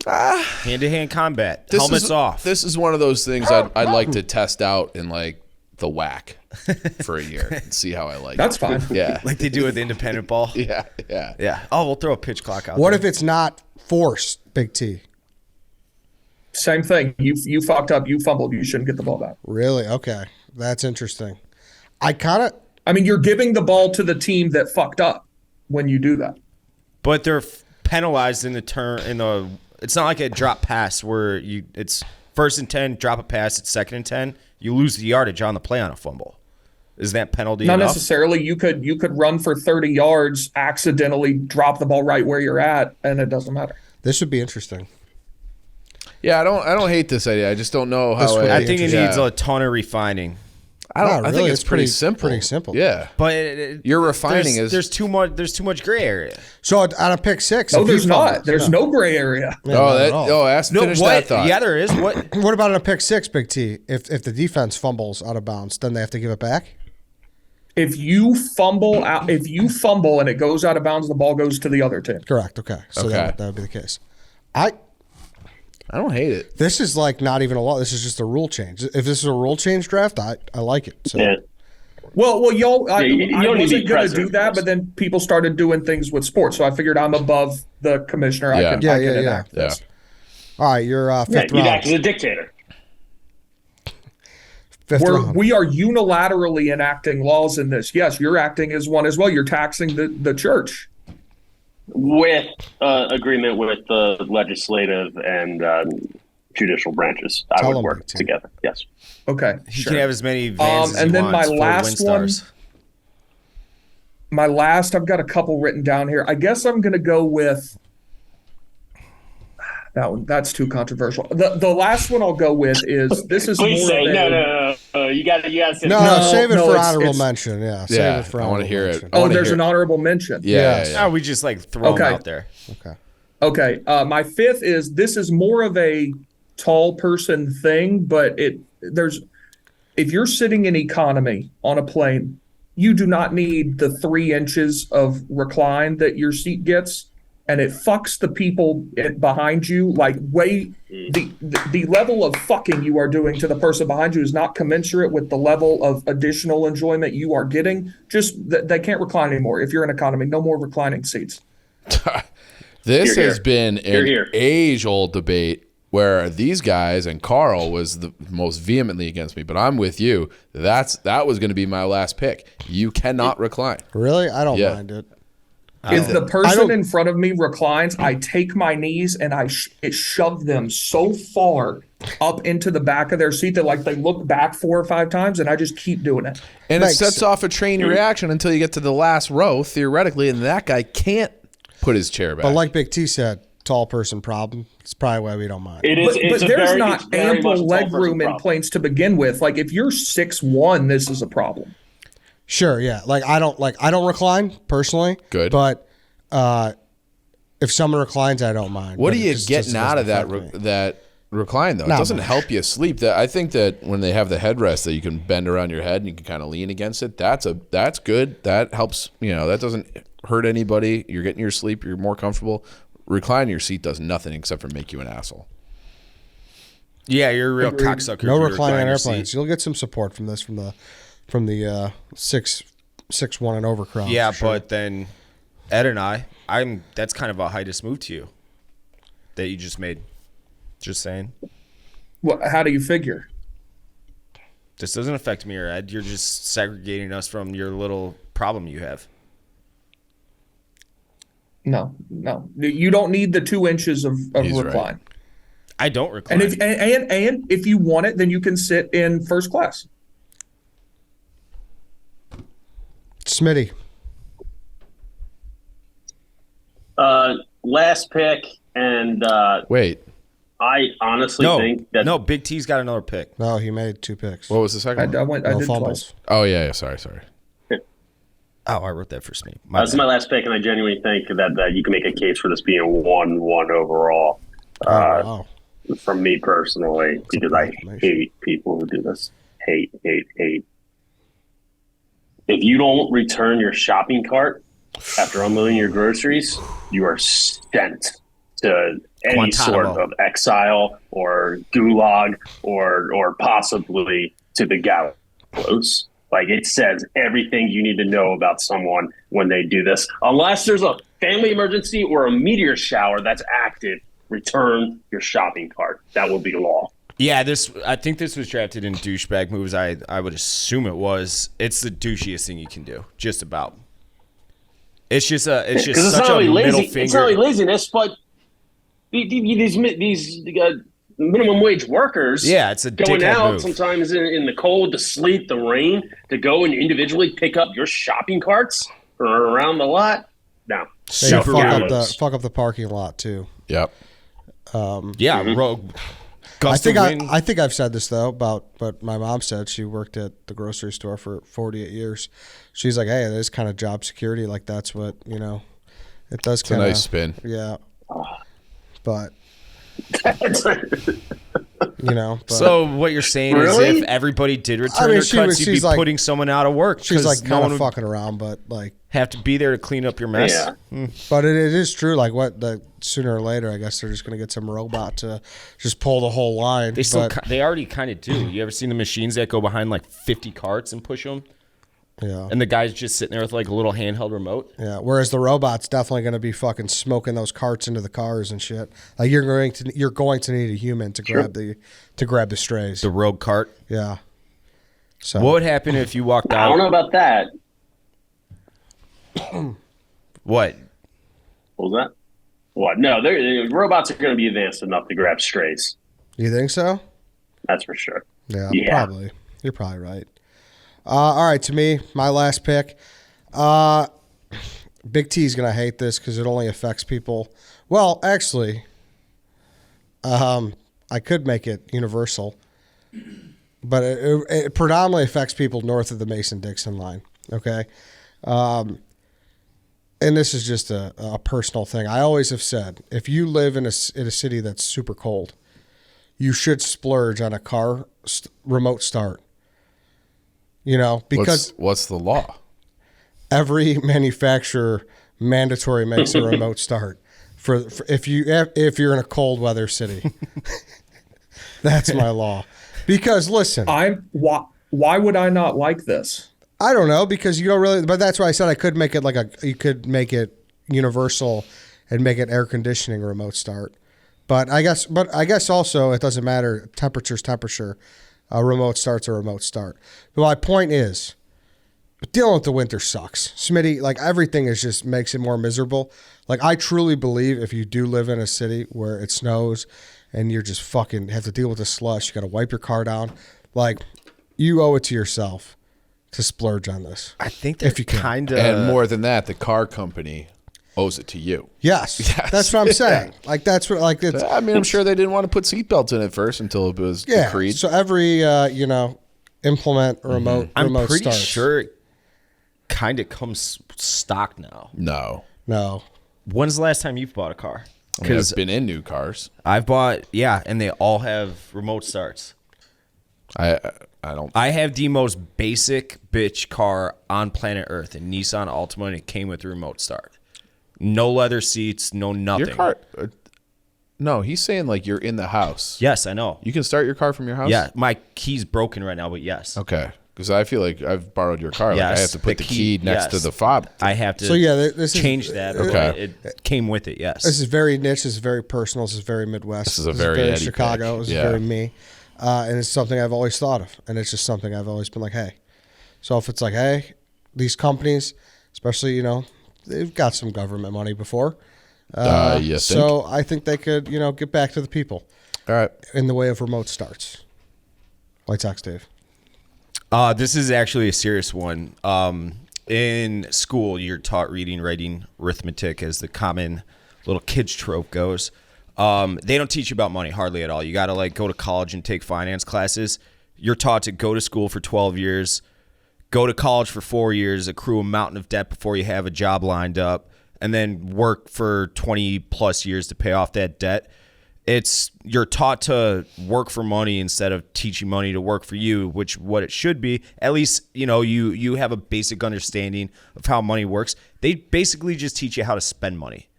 Hand-to-hand combat. Helmets off. This is one of those things I'd like to test out in, like, the whack for a year and see how I like That's it. fine. Yeah. like they do with independent ball. Yeah. Yeah. Oh, we'll throw a pitch clock out what there. if it's not forced, Big T? Same thing. You fucked up. You fumbled. You shouldn't get the ball back. Really? Okay. That's interesting. I mean, you're giving the ball to the team that fucked up when you do that. But they're penalized in the turn. It's not like a drop pass where it's 1st and 10, drop a pass. It's 2nd and 10. You lose the yardage on the play on a fumble. Is that penalty Not enough? necessarily. You could run for 30 yards, accidentally drop the ball right where you're at, and it doesn't matter. This would be interesting. Yeah, I don't hate this idea. I just don't know how. I think it needs a ton of refining. I think it's pretty simple. Pretty simple. Yeah, but you're refining there's too much gray area. So on a pick six, No, there's not. There's no gray area. Finish that thought. Yeah, there is. What about on a pick six, Big T? If the defense fumbles out of bounds, then they have to give it back. If you fumble and it goes out of bounds, the ball goes to the other team. Correct. Okay. So that would be the case. I don't hate it. This is like not even a law. This is just a rule change. If this is a rule change draft, I like it. So. Yeah. Well, y'all, I don't wasn't going to do that, first. but then people started doing things with sports, so I figured I'm above the commissioner. I can enact this. All right, you're fifth you round. act as a dictator. We are unilaterally enacting laws in this. Yes, you're acting as one as well. You're taxing the church. With agreement with the legislative and judicial branches. I would work together. Yes. Okay. He can have as many vans as and he then wants my for last one. WinStars. I've got a couple written down here. I guess I'm going to go with that one. That's too controversial. The last one I'll go with is this is Please more say of no. You got to say save it for honorable mention. Yeah, save it for I want to hear mention. it. Oh, there's an honorable mention. Yeah. We just like throw them out there. Okay. My fifth is this is more of a tall person thing, but if you're sitting in economy on a plane, you do not need the 3 inches of recline that your seat gets, and it fucks the people behind you. Like the level of fucking you are doing to the person behind you is not commensurate with the level of additional enjoyment you are getting. Just they can't recline anymore. If you're in economy, no more reclining seats. This has been an age-old debate where these guys, and Carl was the most vehemently against me, but I'm with you. That was going to be my last pick. You cannot recline. Really? I don't mind it. If the person in front of me reclines, I take my knees and I shove them so far up into the back of their seat that they look back 4 or 5 times, and I just keep doing it. And it sets off a chain reaction until you get to the last row, theoretically, and that guy can't put his chair back. But like Big T said, tall person problem. It's probably why we don't mind. It is, but there's not ample leg room in planes to begin with. Like if you're 6'1", this is a problem. Sure, yeah. I don't recline personally. Good. But if someone reclines, I don't mind. What are you getting out of that recline though? It doesn't help you sleep. I think that when they have the headrest that you can bend around your head and you can kind of lean against it, that's good. That helps. That doesn't hurt anybody. You're getting your sleep. You're more comfortable. Reclining your seat does nothing except for make you an asshole. Yeah, you're a real cocksucker. No reclining on airplanes. You'll get some support from this from the 6'1" and over crowd. Yeah, but then Ed and that's kind of a hiatus move to you that you just made. Just saying. Well, how do you figure? This doesn't affect me or Ed. You're just segregating us from your little problem you have. No. You don't need the 2 inches of recline. Right. I don't recline. And if you want it, then you can sit in first class. Smitty. Last pick, and wait. I honestly think that Big T's got another pick. No, he made 2 picks. What was the second one? I did fumbles. twice. Oh yeah. Sorry. Oh, I wrote that for Smitty. This is my last pick, and I genuinely think that you can make a case for this being 1-1 overall. From me personally, because I hate people who do this. Hate. If you don't return your shopping cart after unloading your groceries, you are sent to any sort of exile or gulag or possibly to the gallows. It says everything you need to know about someone when they do this. Unless there's a family emergency or a meteor shower that's active, return your shopping cart. That will be law. Yeah, I think this was drafted in douchebag moves. I would assume it was. It's the douchiest thing you can do, just about. It's just such a middle finger. It's not only laziness, but these minimum wage workers. Yeah, it's a going out move. Sometimes in the cold, the sleet, the rain, to go and individually pick up your shopping carts around the lot. No, Fuck up the parking lot too. Yep. Rogue. I think I've said this though about what my mom said. She worked at the grocery store for 48 years. She's like, hey, it is kind of job security. Like that's what it does. It's a nice spin. Yeah, but So what you're saying is, if everybody did return their cuts, you'd be putting someone out of work. She's like kind of fucking around, but like have to be there to clean up your mess. Yeah. But it is true. Like sooner or later, I guess they're just gonna get some robot to just pull the whole line. They already kind of do. You ever seen the machines that go behind like 50 carts and push them? Yeah. And the guy's just sitting there with like a little handheld remote. Yeah. Whereas the robot's definitely going to be fucking smoking those carts into the cars and shit. Like you're going to need a human to grab the strays. The rogue cart. Yeah. So what would happen if you walked out? I don't know about that. What? What was that? What? No, robots are going to be advanced enough to grab strays. You think so? That's for sure. Yeah. Probably. You're probably right. All right, to me, my last pick. Big T's going to hate this because it only affects people. Well, actually, I could make it universal, but it predominantly affects people north of the Mason-Dixon line, okay? And this is just a personal thing. I always have said, if you live in a city that's super cold, you should splurge on a car remote start. Because what's the law? Every manufacturer mandatory makes a remote start for if you're in a cold weather city. That's my law. Because listen, why would I not like this? I don't know, because you don't really. But that's why I said I could make it you could make it universal and make it air conditioning remote start. But I guess also it doesn't matter. Temperature's temperature. A remote start's a remote start. But my point is, dealing with the winter sucks. Smitty, like everything just makes it more miserable. Like I truly believe if you do live in a city where it snows and you're just fucking have to deal with the slush, you got to wipe your car down. Like you owe it to yourself to splurge on this. I think if you can. Kind of, and more than that, the car company owes it to you. Yes. That's what I'm saying. Like that's what like it's. I mean, I'm sure they didn't want to put seatbelts in it first until it was decreed. So every implement remote. I'm remote pretty starts. sure it kind of comes stock now. No. When's the last time you've bought a car? Because I've been in new cars. I've bought, and they all have remote starts. I don't. I have the most basic bitch car on planet Earth, a Nissan Altima, and it came with a remote start. No leather seats, no nothing. Your car? No, he's saying like you're in the house. Yes, I know. You can start your car from your house? Yeah, my key's broken right now, but yes. Okay. Because I feel like I've borrowed your car. Yes, Like I have to put the key next to the fob. I have to this change is, that. Okay. It came with it, yes. This is very niche. This is very personal. This is very Midwest. This is a very Eddie Chicago. pick. This is very me. And it's something I've always thought of. And it's just something I've always been like, hey. So if it's like, hey, these companies, especially, they've got some government money before. So I think they could, get back to the people. All right. In the way of remote starts. White Sox, Dave. This is actually a serious one. In school, you're taught reading, writing, arithmetic as the common little kids trope goes. They don't teach you about money hardly at all. You got to go to college and take finance classes. You're taught to go to school for 12 years, go to college for 4 years, accrue a mountain of debt before you have a job lined up, and then work for 20 plus years to pay off that debt. You're taught to work for money instead of teaching money to work for you, which what it should be. At least, you have a basic understanding of how money works. They basically just teach you how to spend money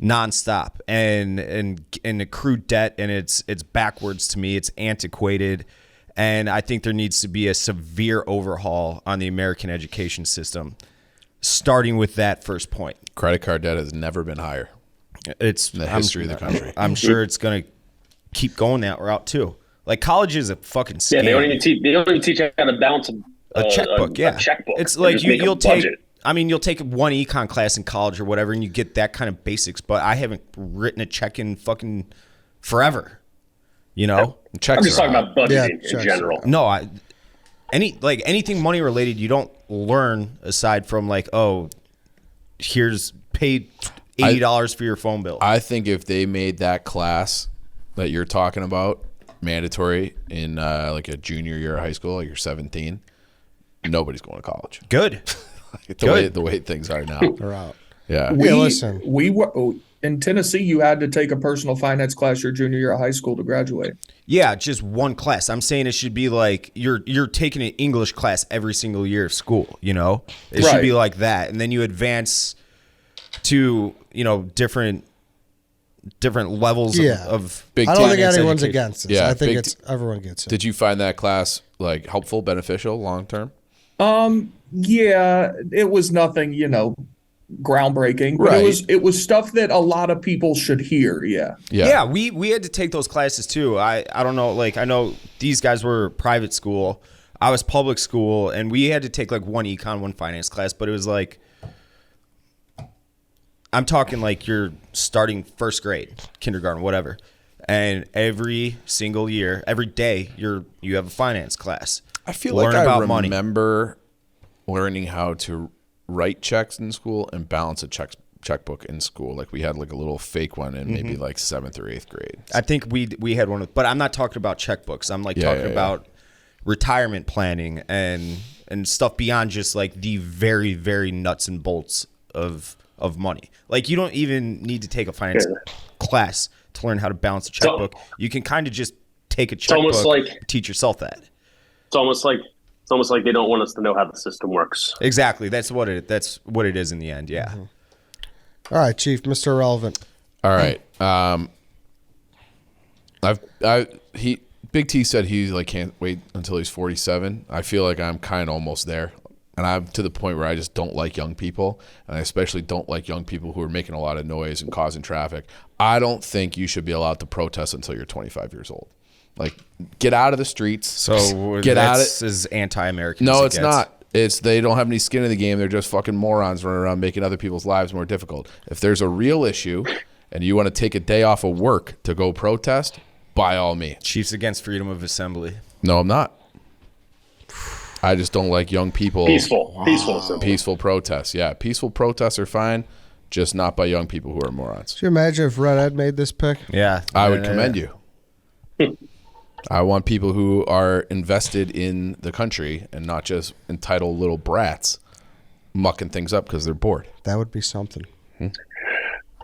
nonstop and accrue debt, and it's backwards to me. It's antiquated, and I think there needs to be a severe overhaul on the American education system, starting with that first point. Credit card debt has never been higher. It's the history of the country. I'm sure it's gonna keep going that route too. Like college is a fucking scam. Yeah, they don't even teach how to balance a checkbook. Yeah, a checkbook. It's They like just make a you'll take. budget. I mean, you'll take one econ class in college or whatever, and you get that kind of basics. But I haven't written a check in fucking forever. You know, Checks I'm just are talking out. about budgeting Yeah, in general. no, anything money related, you don't learn aside from like, oh, here's paid $80 for your phone bill. I think if they made that class that you're talking about mandatory in like a junior year of high school, like you're 17, nobody's going to college. Good. The way things are now. They're out. Yeah. Yeah, listen. We were in Tennessee. You had to take a personal finance class your junior year of high school to graduate. Yeah, just one class. I'm saying it should be like you're taking an English class every single year of school, you know? It should Right. be like that. And then you advance to, you know, different levels Yeah. of Big I don't think finance anyone's education. against this. Yeah, I think big it's everyone gets it. Did you find that class like helpful, beneficial, long term? Yeah, it was nothing, groundbreaking, but Right. it was stuff that a lot of people should hear. Yeah. Yeah, we had to take those classes too. I don't know, like I know these guys were private school. I was public school, and we had to take like one econ, one finance class, but it was like I'm talking like you're starting first grade, kindergarten, whatever. And every single year, every day you have a finance class. I feel Learn like about I money. remember learning how to write checks in school and balance a checkbook in school. Like we had like a little fake one in maybe like 7th or 8th grade. I think we had one, but I'm not talking about checkbooks. I'm like talking about retirement planning and stuff beyond just like the very, very nuts and bolts of money. Like you don't even need to take a finance class to learn how to balance a checkbook. You can kind of just take a checkbook, teach yourself that. It's almost like they don't want us to know how the system works. Exactly. That's what it is in the end. Yeah. Mm-hmm. All right, Chief, Mr. Irrelevant. All right. Big T said he like can't wait until he's 47. I feel like I'm kind of almost there. And I'm to the point where I just don't like young people. And I especially don't like young people who are making a lot of noise and causing traffic. I don't think you should be allowed to protest until you're 25 years old. Like, get out of the streets. So get out of it. As anti-American. No, as it it's gets. not. It's they don't have any skin in the game. They're just fucking morons running around making other people's lives more difficult. If there's a real issue and you want to take a day off of work to go protest, by all means. Chiefs against freedom of assembly. No, I'm not. I just don't like young people. Peaceful protests. Yeah, peaceful protests are fine, just not by young people who are morons. Could you imagine if Red Ed made this pick? Yeah. I would commend you. I want people who are invested in the country and not just entitled little brats mucking things up because they're bored. That would be something.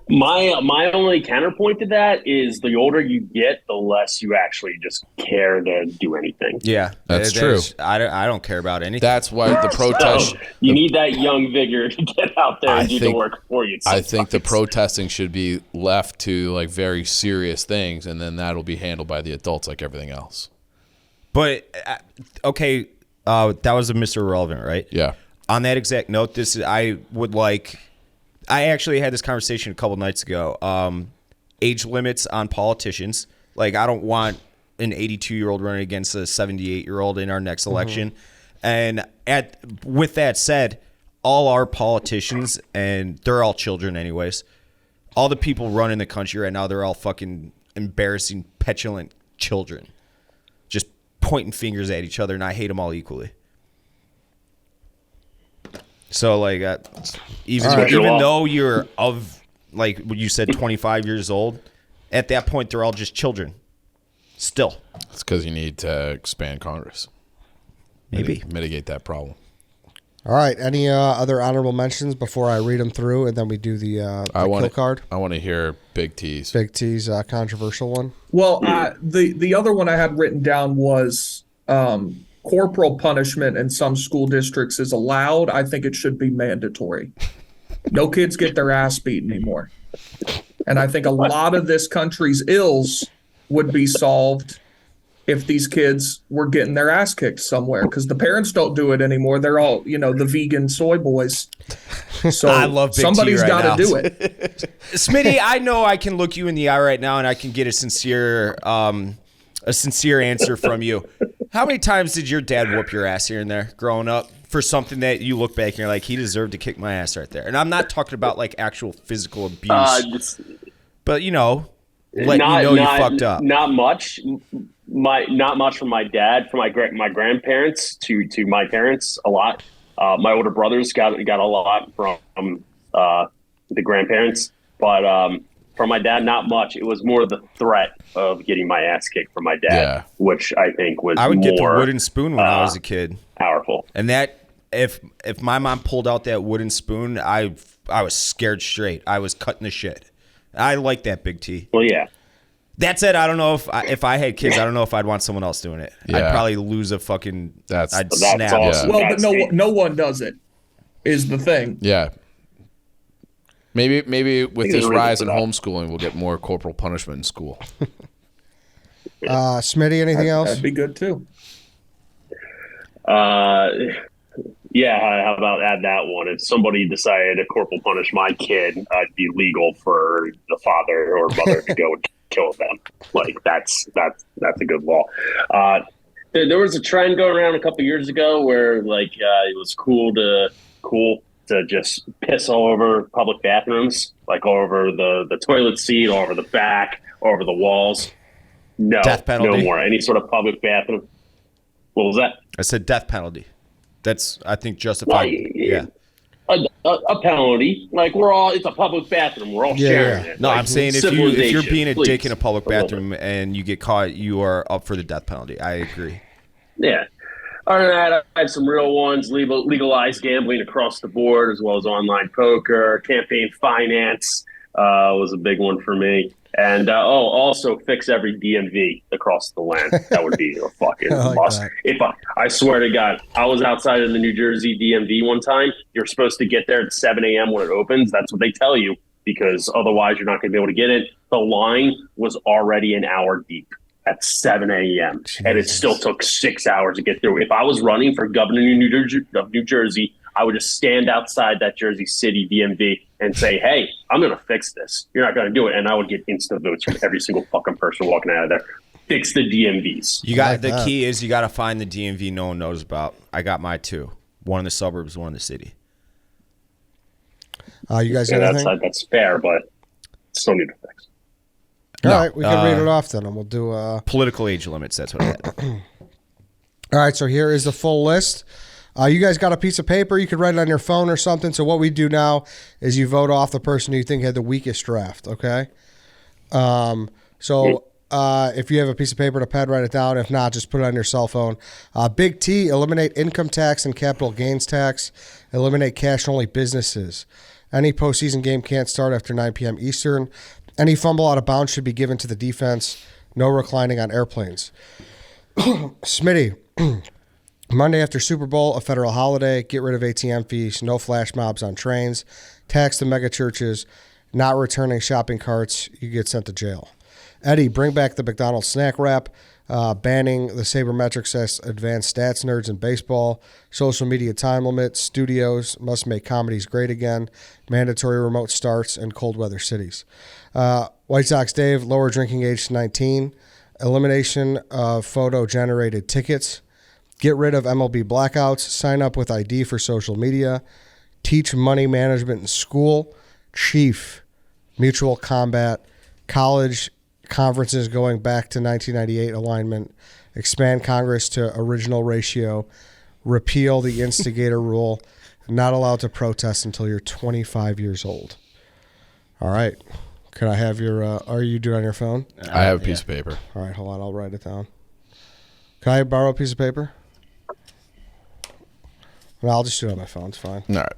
My only counterpoint to that is the older you get, the less you actually just care to do anything. Yeah, That's true. I don't care about anything. That's why the protest. So you need that young vigor to get out there and do the work for you. I think the protesting should be left to like very serious things, and then that'll be handled by the adults like everything else. But okay, that was a Mr. Irrelevant, right? Yeah. On that exact note, I actually had this conversation a couple nights ago. Age limits on politicians. Like, I don't want an 82-year-old running against a 78-year-old in our next election. And with that said, all our politicians, and they're all children anyways, all the people running the country right now, they're all fucking embarrassing, petulant children. Just pointing fingers at each other, and I hate them all equally. So, like, even though you're of, like what you said, 25 years old, at that point, they're all just children. Still. It's because you need to expand Congress. Maybe. Mitigate that problem. All right. Any other honorable mentions before I read them through, and then we do the kill card? I want to hear Big T's. Big T's controversial one. Well, the other one I had written down was corporal punishment in some school districts is allowed. I think it should be mandatory. No kids get their ass beaten anymore. And I think a lot of this country's ills would be solved if these kids were getting their ass kicked somewhere, because the parents don't do it anymore. They're all, the vegan soy boys. So I love Big T somebody's right got now. to do it. Smitty, I know I can look you in the eye right now and I can get a sincere answer from you. How many times did your dad whoop your ass here and there growing up for something that you look back and you're like, he deserved to kick my ass right there? And I'm not talking about like actual physical abuse, but you fucked up. Not much. Not much from my dad, from my grandparents to my parents. A lot. My older brothers got a lot from the grandparents, but from my dad, not much. It was more the threat of getting my ass kicked from my dad, which I think was I would more, get the wooden spoon when I was a kid. Powerful. And that if my mom pulled out that wooden spoon, I was scared straight. I was cutting the shit. I like that, Big T. Well, yeah. That said, I don't know if I had kids, I don't know if I'd want someone else doing it. Yeah. I'd probably lose a fucking. I'd That's snap. awesome. Well, but no one does it, is the thing. Yeah. Maybe with this rise in that. homeschooling, we'll get more corporal punishment in school. Smitty, anything else? That'd be good too. Yeah, how about add that one? If somebody decided to corporal punish my kid, it'd be legal for the father or mother to go and kill them. Like that's a good law. There was a trend going around a couple years ago where like it was cool to just piss all over public bathrooms, like all over the toilet seat, all over the back, all over the walls. No, Death penalty. No more. Any sort of public bathroom. What was that? I said death penalty. That's, I think, justified. Yeah. A penalty. Like it's a public bathroom. We're all sharing it. No, like, I'm saying if you're being a please. dick in a public bathroom and you get caught, you are up for the death penalty. I agree. Yeah. Other than that, I had some real ones. Legalize gambling across the board, as well as online poker. Campaign finance was a big one for me. And also fix every DMV across the land. That would be a fucking must. I swear to God, I was outside of the New Jersey DMV one time. You're supposed to get there at 7 a.m. when it opens. That's what they tell you, because otherwise you're not going to be able to get in. The line was already an hour deep at 7 a.m. And it still took 6 hours to get through. If I was running for governor of New Jersey, I would just stand outside that Jersey City DMV and say, hey, I'm going to fix this. You're not going to do it. And I would get instant votes from every single fucking person walking out of there. Fix the DMVs. The key is you got to find the DMV no one knows about. I got my two. One in the suburbs, one in the city. You guys got anything? That's fair, but still need to fix. All right, we can read it off then, and we'll do political age limits. That's what I had. All right, so here is the full list. You guys got a piece of paper. You could write it on your phone or something. So what we do now is you vote off the person who you think had the weakest draft, okay? If you have a piece of paper and a pen, write it down. If not, just put it on your cell phone. Big T, eliminate income tax and capital gains tax. Eliminate cash-only businesses. Any postseason game can't start after 9 p.m. Eastern. Any fumble out of bounds should be given to the defense. No reclining on airplanes. Smitty, Monday after Super Bowl, a federal holiday. Get rid of ATM fees. No flash mobs on trains. Tax the mega churches. Not returning shopping carts. You get sent to jail. Eddie, bring back the McDonald's snack wrap. Banning the sabermetrics as advanced stats nerds in baseball. Social media time limit. Studios must make comedies great again. Mandatory remote starts in cold weather cities. White Sox Dave, lower drinking age to 19. Elimination of photo-generated tickets. Get rid of MLB blackouts. Sign up with ID for social media. Teach money management in school. Chief, mutual combat. College conferences going back to 1998 alignment. Expand Congress to original ratio. Repeal the instigator rule. Not allowed to protest until you're 25 years old. All right. Can I have your, are you doing it on your phone? I have a piece of paper. All right, hold on. I'll write it down. Can I borrow a piece of paper? No, I'll just do it on my phone. It's fine. All right.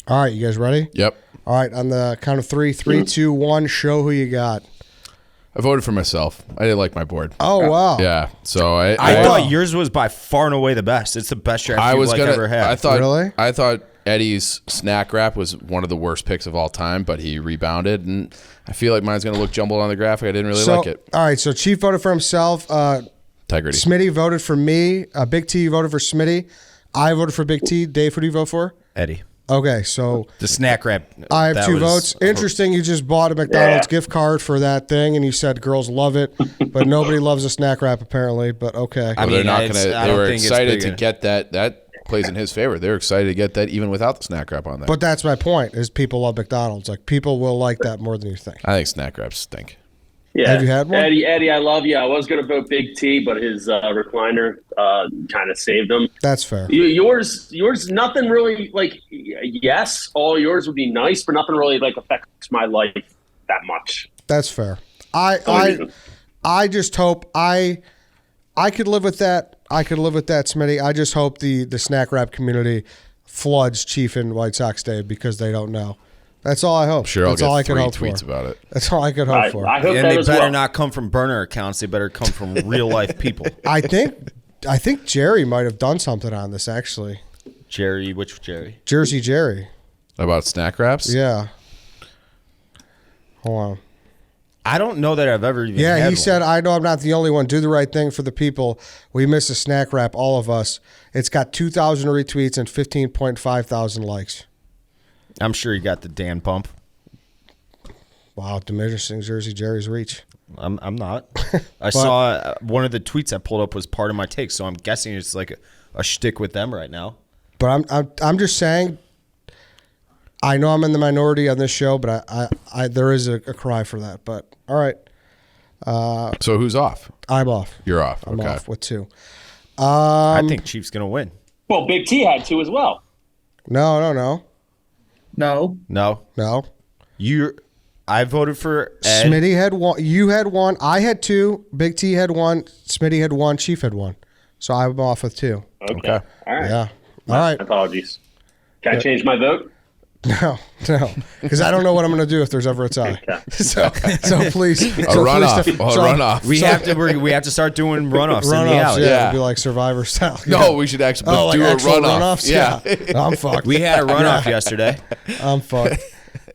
All right, you guys ready? Yep. All right, on the count of 3, 3, 2, 1, show who you got. I voted for myself. I didn't like my board. Oh, wow. Yeah. So I thought yours was by far and away the best. It's the best draft I've ever had. I thought, Really? I thought Eddie's snack wrap was one of the worst picks of all time, but he rebounded, and I feel like mine's going to look jumbled on the graphic. I didn't really like it. All right, so Chief voted for himself. Integrity. Smitty voted for me. Big T voted for Smitty. I voted for Big T. Dave, who do you vote for? Eddie. Okay, so The snack wrap. I have that 2 was- votes. Interesting, you just bought a McDonald's gift card for that thing, and you said girls love it, but nobody loves a snack wrap apparently. But okay, I Well, they're mean, not it's- going to. I They don't were think it's excited big to enough. get that. That plays in his favor. They're excited to get that even without the snack wrap on there. but that's my point: is people love McDonald's. Like people will like that more than you think. I think snack wraps stink. Yeah. Have you had one? Eddie, I love you. I was going to vote Big T, but his recliner kind of saved him. That's fair. Yours, nothing really like. Yes, all yours would be nice, but nothing really like affects my life that much. That's fair. Only I reason. I just hope I could live with that. I could live with that, Smitty. I just hope the snack wrap community floods Chief and White Sox Day because they don't know. That's all I hope. Sure, I'll That's all I get could 3 hope tweets for. about it. That's all I could hope for. I hope And that they as better well. not come from burner accounts. They better come from real life people. I think Jerry might have done something on this actually. Jerry, which Jerry? Jersey Jerry. About snack wraps? Yeah. Hold on. I don't know that I've ever even Yeah, had he one. said, I know I'm not the only one. Do the right thing for the people. We miss a snack wrap, all of us. It's got 2,000 retweets and 15.5 thousand likes. I'm sure he got the Dan bump. Wow, diminishing Jersey Jerry's reach. I'm not. I saw one of the tweets that pulled up was part of my take, so I'm guessing it's like a shtick with them right now. But I'm just saying, I know I'm in the minority on this show, but I there is a cry for that. But all right, So who's off? I'm off. You're off. I'm okay. off with 2. I think Chief's gonna win. Well, Big T had 2 as well. No. No, I voted for Ed. Smitty had 1. You had 1. I had 2. Big T had 1. Smitty had 1. Chief had 1. So I'm off with 2. Okay. All right. Yeah. All right. Apologies. Can I change my vote? No, because I don't know what I'm going to do if there's ever a tie. So please, A runoff. We have to start doing runoffs, in the runoffs. alley. Yeah, Yeah. it'll be like Survivor style. No, we should actually Oh, like do a actual runoff. runoffs? Yeah. I'm fucked. We had a runoff yesterday. I'm fucked.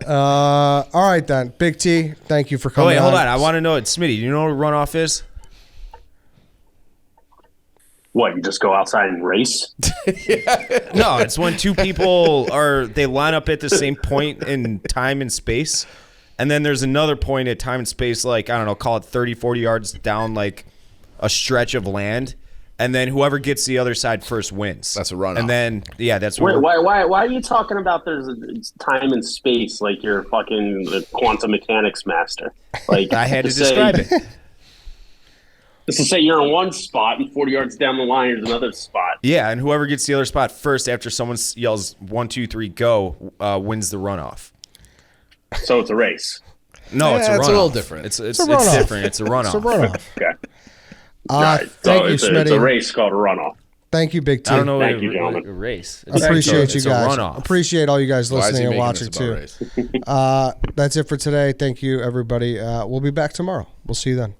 All right then, Big T. Thank you for Oh coming. wait, hold on. I want to know it, Smitty. Do you know what a runoff is? What, you just go outside and race? No, it's when 2 people they line up at the same point in time and space, and then there's another point at time and space, like, I don't know, call it 30, 40 yards down, like a stretch of land, and then whoever gets the other side first wins. That's a runoff. And then, yeah, that's Wait, what why are you talking about there's time and space like you're fucking the quantum mechanics master? Like I had to say- describe it. Just to say you're in one spot and 40 yards down the line there's another spot. Yeah, and whoever gets the other spot first after someone yells 1, 2, 3, go, wins the runoff. So it's a race. No, it's a runoff. it's a little different. It's a runoff. different. It's a runoff. It's a runoff. Okay. All right. Thank So you, it's a Smitty. race called a runoff. Thank you, Big T. I don't know Thank what you, gentlemen. a race. Appreciate you it's a guys. runoff. Appreciate all you guys Why is he listening and making this watching about too. race? That's it for today. Thank you, everybody. We'll be back tomorrow. We'll see you then.